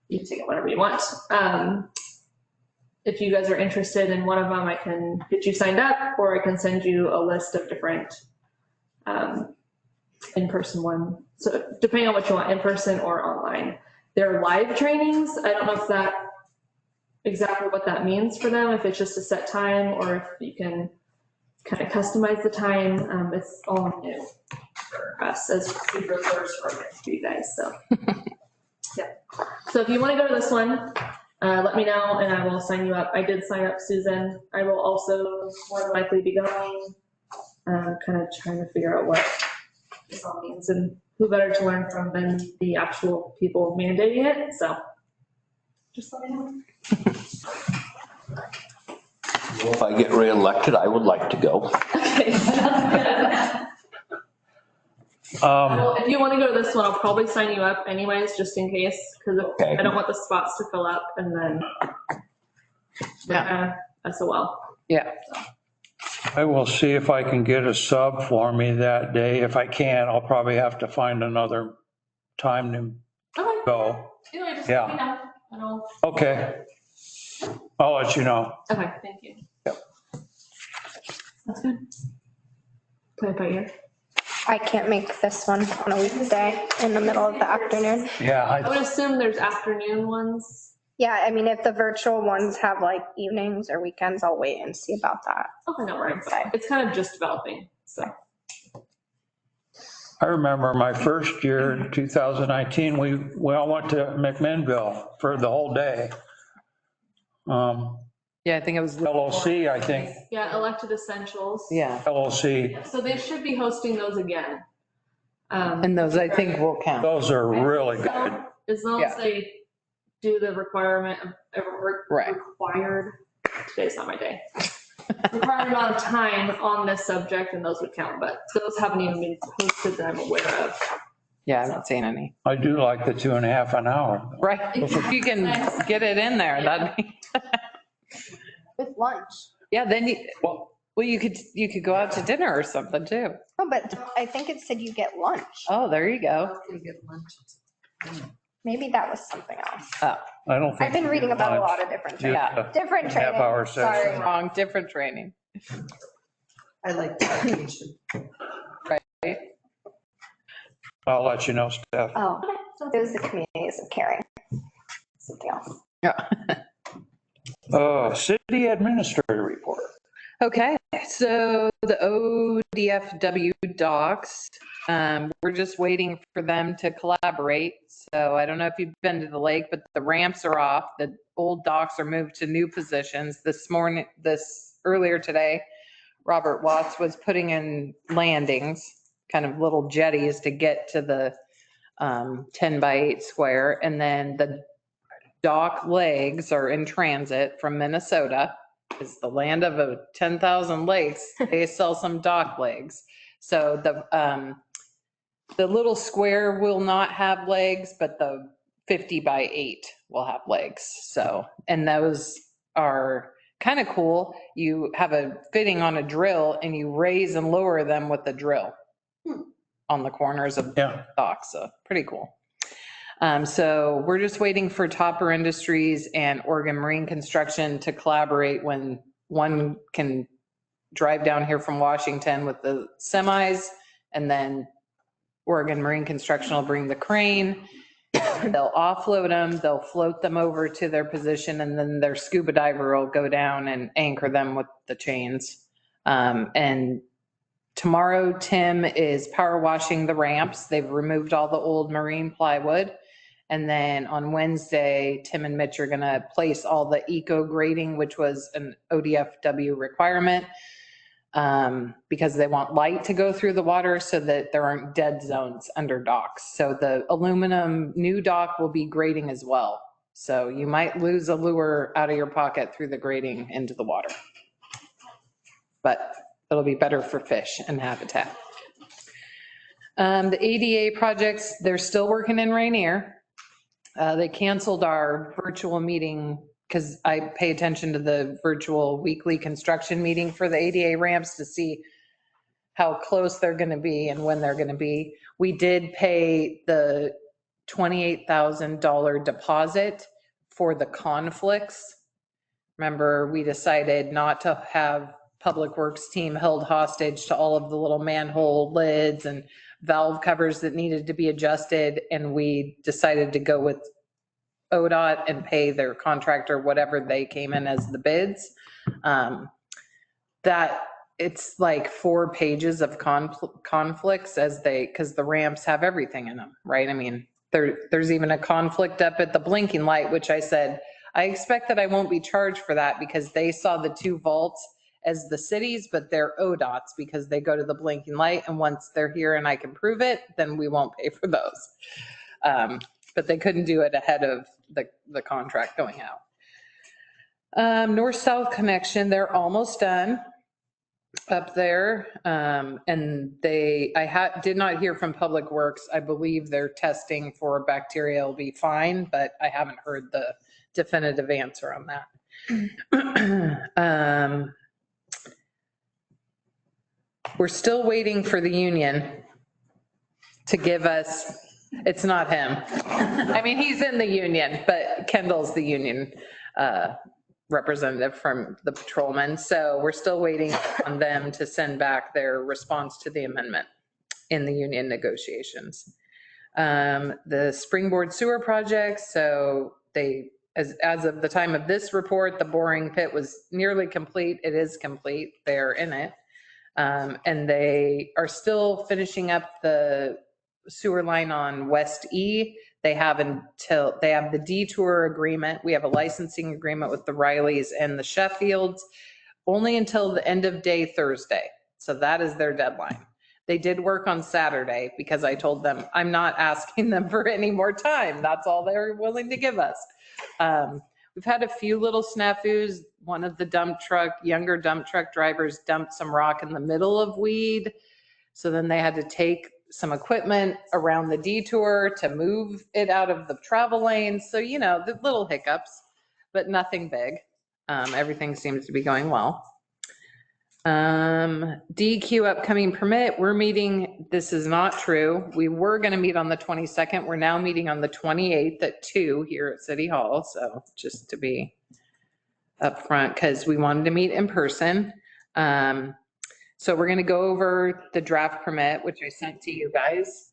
You can take it whenever you want. If you guys are interested in one of them, I can get you signed up, or I can send you a list of different in-person one. So depending on what you want, in-person or online. They're live trainings. I don't know if that exactly what that means for them, if it's just a set time or if you can kind of customize the time. It's all new for us as super first for you guys. So yeah. So if you want to go to this one, let me know and I will sign you up. I did sign up Susan. I will also more than likely be going, kind of trying to figure out what this all means and who better to learn from than the actual people mandating it. So just let me know. Well, if I get reelected, I would like to go. Okay, that's good. Well, if you want to go to this one, I'll probably sign you up anyways, just in case, because Okay. I don't want the spots to fill up and then SOL. Yeah. I will see if I can get a sub for me that day. If I can't, I'll probably have to find another time to Okay. go. Anyway, just Yeah. let me know. And I'll... Okay. I'll let you know. Okay, thank you. Yep. That's good. Play it by ear. I can't make this one on a weekday in the middle of the afternoon. Yeah, I would assume there's afternoon ones. Yeah, I mean, if the virtual ones have like evenings or weekends, I'll wait and see about that. Okay, no worries. It's kind of just developing, so. I remember my first year in 2019, we all went to McMinnville for the whole day. Yeah, I think it was. LOC, I think. Yeah, elected essentials. Yeah, LOC, So they should be hosting those again. and those I think will count. those are really good. As long as they do the requirement of Right. required, today's not my day. Required amount of time on this subject and those would count, but those haven't even been posted that I'm aware of. Yeah, I haven't seen any. I do like the 2.5 an hour. Right, if you can get it in there, that'd be, With lunch. yeah, then you, well, you could go out to dinner or something too. Oh, but I think it said you get lunch. Oh, there you go. You get lunch. Maybe that was something else. Oh, I don't think. I've been reading about a lot of different things. Yeah. Different training. Half-hour session. Sorry. wrong, different training. I like the vacation. I'll let you know, Steph. Oh, it was the communities of caring. something else. City administrator report. Okay, so the ODFW docs, we're just waiting for them to collaborate. So I don't know if you've been to the lake, but the ramps are off. The old docks are moved to new positions. Earlier today, Robert Watts was putting in landings, kind of little jetties to get to the 10 by 8 square. And then the dock legs are in transit from Minnesota. It's the land of 10,000 lakes. They sell some dock legs. So the little square will not have legs, but the 50 by 8 will have legs. So, and those are kind of cool. You have a fitting on a drill and you raise and lower them with the drill on the corners of docks. So pretty cool. So we're just waiting for Topper Industries and Oregon Marine Construction to collaborate when one can drive down here from Washington with the semis, and then Oregon Marine Construction will bring the crane. They'll offload them, they'll float them over to their position, and then their scuba diver will go down and anchor them with the chains. And tomorrow, Tim is power washing the ramps. They've removed all the old marine plywood. And then on Wednesday, Tim and Mitch are going to place all the eco grading, which was an ODFW requirement, because they want light to go through the water so that there aren't dead zones under docks. So the aluminum new dock will be grading as well. So you might lose a lure out of your pocket through the grading into the water, but it'll be better for fish and habitat. The ADA projects, they're still working in Rainier. They canceled our virtual meeting because I pay attention to the virtual weekly construction meeting for the ADA ramps to see how close they're going to be and when they're going to be. We did pay the $28,000 deposit for the conflicts. Remember, we decided not to have Public Works team held hostage to all of the little manhole lids and valve covers that needed to be adjusted, and we decided to go with ODOT and pay their contractor whatever they came in as the bids. That it's like 4 pages of conflicts because the ramps have everything in them, right? I mean, there's even a conflict up at the blinking light, which I said, I expect that I won't be charged for that because they saw the 2 vaults as the cities, but they're ODOTs because they go to the blinking light. And once they're here and I can prove it, then we won't pay for those. But they couldn't do it ahead of the contract going out. North-South connection, they're almost done up there. And I did not hear from Public Works. I believe their testing for bacteria will be fine, but I haven't heard the definitive answer on that. We're still waiting for the union to give us, it's not him. I mean, he's in the union, but Kendall's the union representative from the patrolmen. So we're still waiting on them to send back their response to the amendment in the union negotiations. The Springboard sewer project, so as of the time of this report, the boring pit was nearly complete. It is complete. They're in it. And they are still finishing up the sewer line on West E. They have the detour agreement. We have a licensing agreement with the Rileys and the Sheffields only until the end of day Thursday. So that is their deadline. They did work on Saturday because I told them I'm not asking them for any more time. That's all they're willing to give us. We've had a few little snafus. One of the younger dump truck drivers dumped some rock in the middle of weed. So then they had to take some equipment around the detour to move it out of the travel lane. So, the little hiccups, but nothing big. Everything seems to be going well. DQ upcoming permit, we're meeting, this is not true. We were going to meet on the 22nd. We're now meeting on the 28th at 2 here at City Hall. So just to be upfront, because we wanted to meet in person. So we're going to go over the draft permit, which I sent to you guys.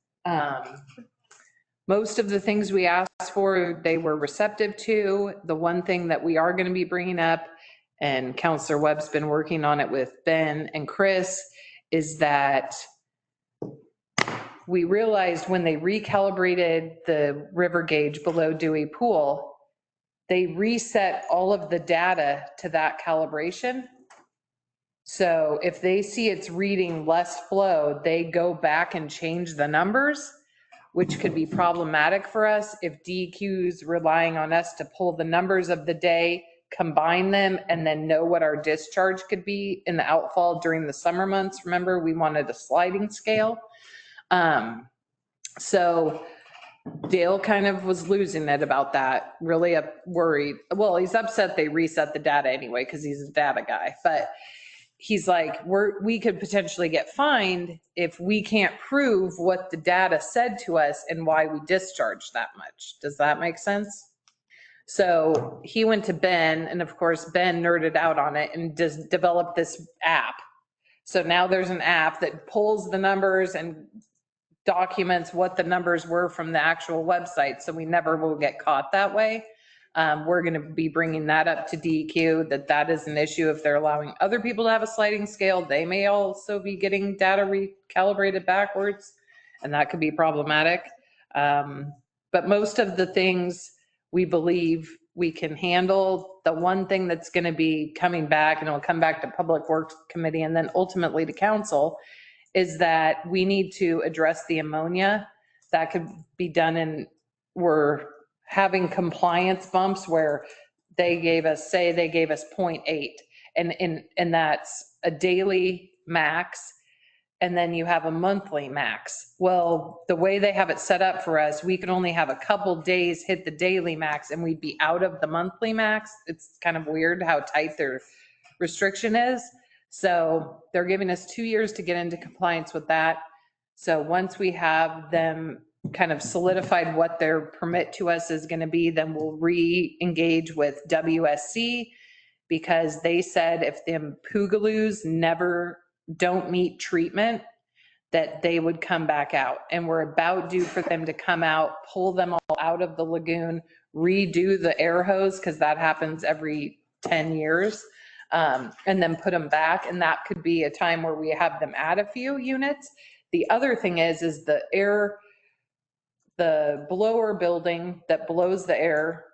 most of the things we asked for, they were receptive to. The one thing that we are going to be bringing up, and Counselor Webb's been working on it with Ben and Chris, is that we realized when they recalibrated the river gauge below Dewey Pool, they reset all of the data to that calibration. So if they see it's reading less flow, they go back and change the numbers, which could be problematic for us if DEQ's relying on us to pull the numbers of the day, combine them, and then know what our discharge could be in the outfall during the summer months. Remember, we wanted a sliding scale. So Dale kind of was losing it about that, really worried. Well, he's upset they reset the data anyway because he's a data guy, but he's like, we could potentially get fined if we can't prove what the data said to us and why we discharged that much. Does that make sense? So he went to Ben, and of course Ben nerded out on it and just developed this app. So now there's an app that pulls the numbers and documents what the numbers were from the actual website, so we never will get caught that way. We're going to be bringing that up to DEQ, that is an issue. If they're allowing other people to have a sliding scale, they may also be getting data recalibrated backwards, and that could be problematic. But most of the things we believe we can handle. The one thing that's going to be coming back, and it'll come back to Public Works Committee and then ultimately to council, is that we need to address the ammonia. That could be done, and we're having compliance bumps where they gave us 0.8, and that's a daily max, and then you have a monthly max. Well, the way they have it set up for us, we could only have a couple days hit the daily max and we'd be out of the monthly max. It's kind of weird how tight their restriction is. So they're giving us 2 years to get into compliance with that. So once we have them kind of solidified what their permit to us is going to be, then we'll re-engage with WSC, because they said if the Poogaloos don't meet treatment, that they would come back out. And we're about due for them to come out, pull them all out of the lagoon, redo the air hose, because that happens every 10 years. And then put them back. And that could be a time where we have them add a few units. The other thing is the blower building that blows the air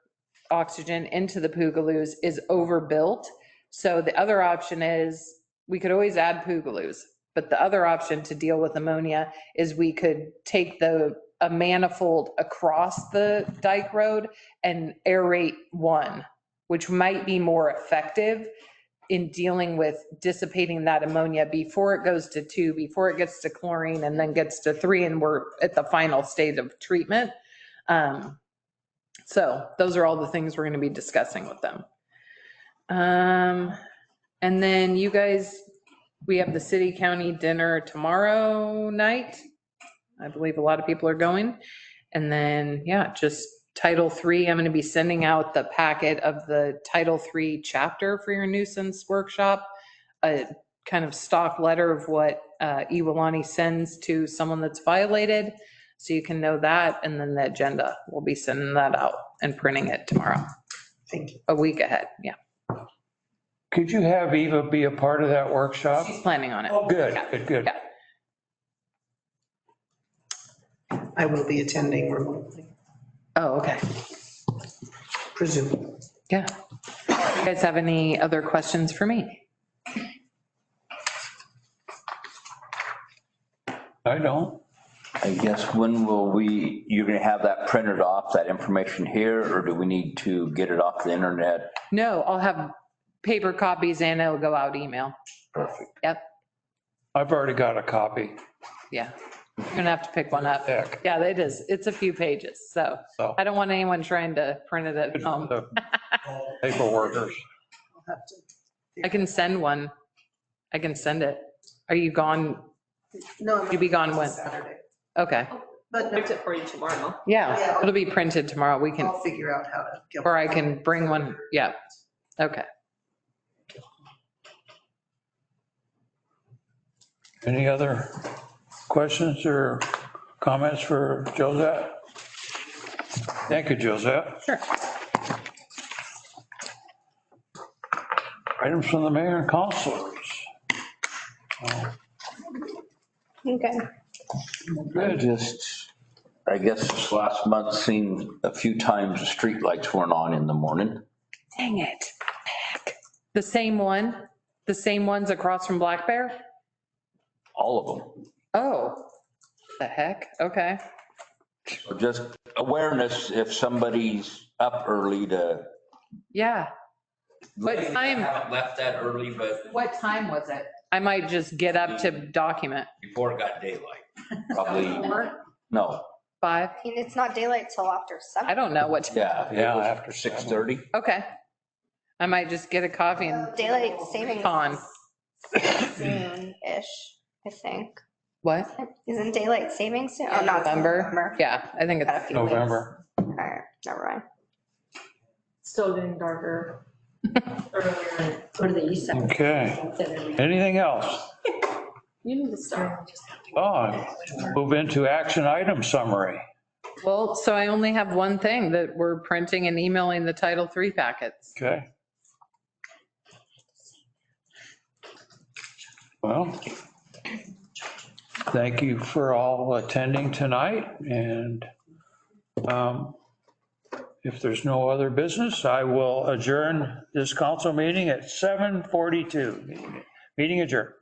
oxygen into the Poogaloos is overbuilt. So the other option is we could always add Poogaloos, but the other option to deal with ammonia is we could take a manifold across the dike road and aerate one, which might be more effective in dealing with dissipating that ammonia before it goes to 2, before it gets to chlorine and then gets to 3, and we're at the final state of treatment. So those are all the things we're going to be discussing with them. And then you guys, we have the city county dinner tomorrow night. I believe a lot of people are going. And then, yeah, just Title III, I'm going to be sending out the packet of the Title III chapter for your nuisance workshop, a kind of stock letter of what Iwalani sends to someone that's violated, so you can know that. And then the agenda, we'll be sending that out and printing it tomorrow. Thank you. A week ahead, yeah. Could you have Eva be a part of that workshop? She's planning on it. Oh, good, good. Yeah. I will be attending remotely, Oh, okay. presumably. Yeah. You guys have any other questions for me? I don't. I guess when will you're going to have that printed off, that information here, or do we need to get it off the internet? No, I'll have paper copies and it'll go out email. Perfect. Yep. I've already got a copy. Yeah. You're going to have to pick one up. Heck. Yeah, it is. It's a few pages. So I don't want anyone trying to print it at home. The paper workers. I'll have to. I can send one. I can send it. Are you gone? No, I'm You'll be gone when? Saturday. Okay. But no, Print it for you tomorrow. Yeah, it'll be printed tomorrow. We can, I'll figure out how to get. or I can bring one. Yeah. Okay. Any other questions or comments for Josette? Thank you, Josette. Sure. Items from the mayor and councilors. Okay. I just, I guess this last month seen a few times the streetlights weren't on in the morning. Dang it. Heck. The same one? The same ones across from Black Bear? All of them. Oh, the heck? Okay. So just awareness if somebody's up early to. Yeah. What I time? haven't left that early, but What time was it? I might just get up to document. before it got daylight. Probably, no, 5? I mean, it's not daylight till after 7. I don't know what. yeah. Yeah, it was after 6:30. Okay. I might just get a coffee and Daylight savings. on. Soon-ish, I think. What? Isn't daylight savings soon? Oh, no, it's November? November. Yeah, I think Got a it's few weeks. November. All right, never mind. Still getting darker. Earlier. Go to the east side. Okay. Anything else? You need to start. Oh, move into action item summary. Well, so I only have one thing that we're printing and emailing the Title III packets. Okay. Well, thank you for all attending tonight, and if there's no other business, I will adjourn this council meeting at 7:42. Meeting adjourned.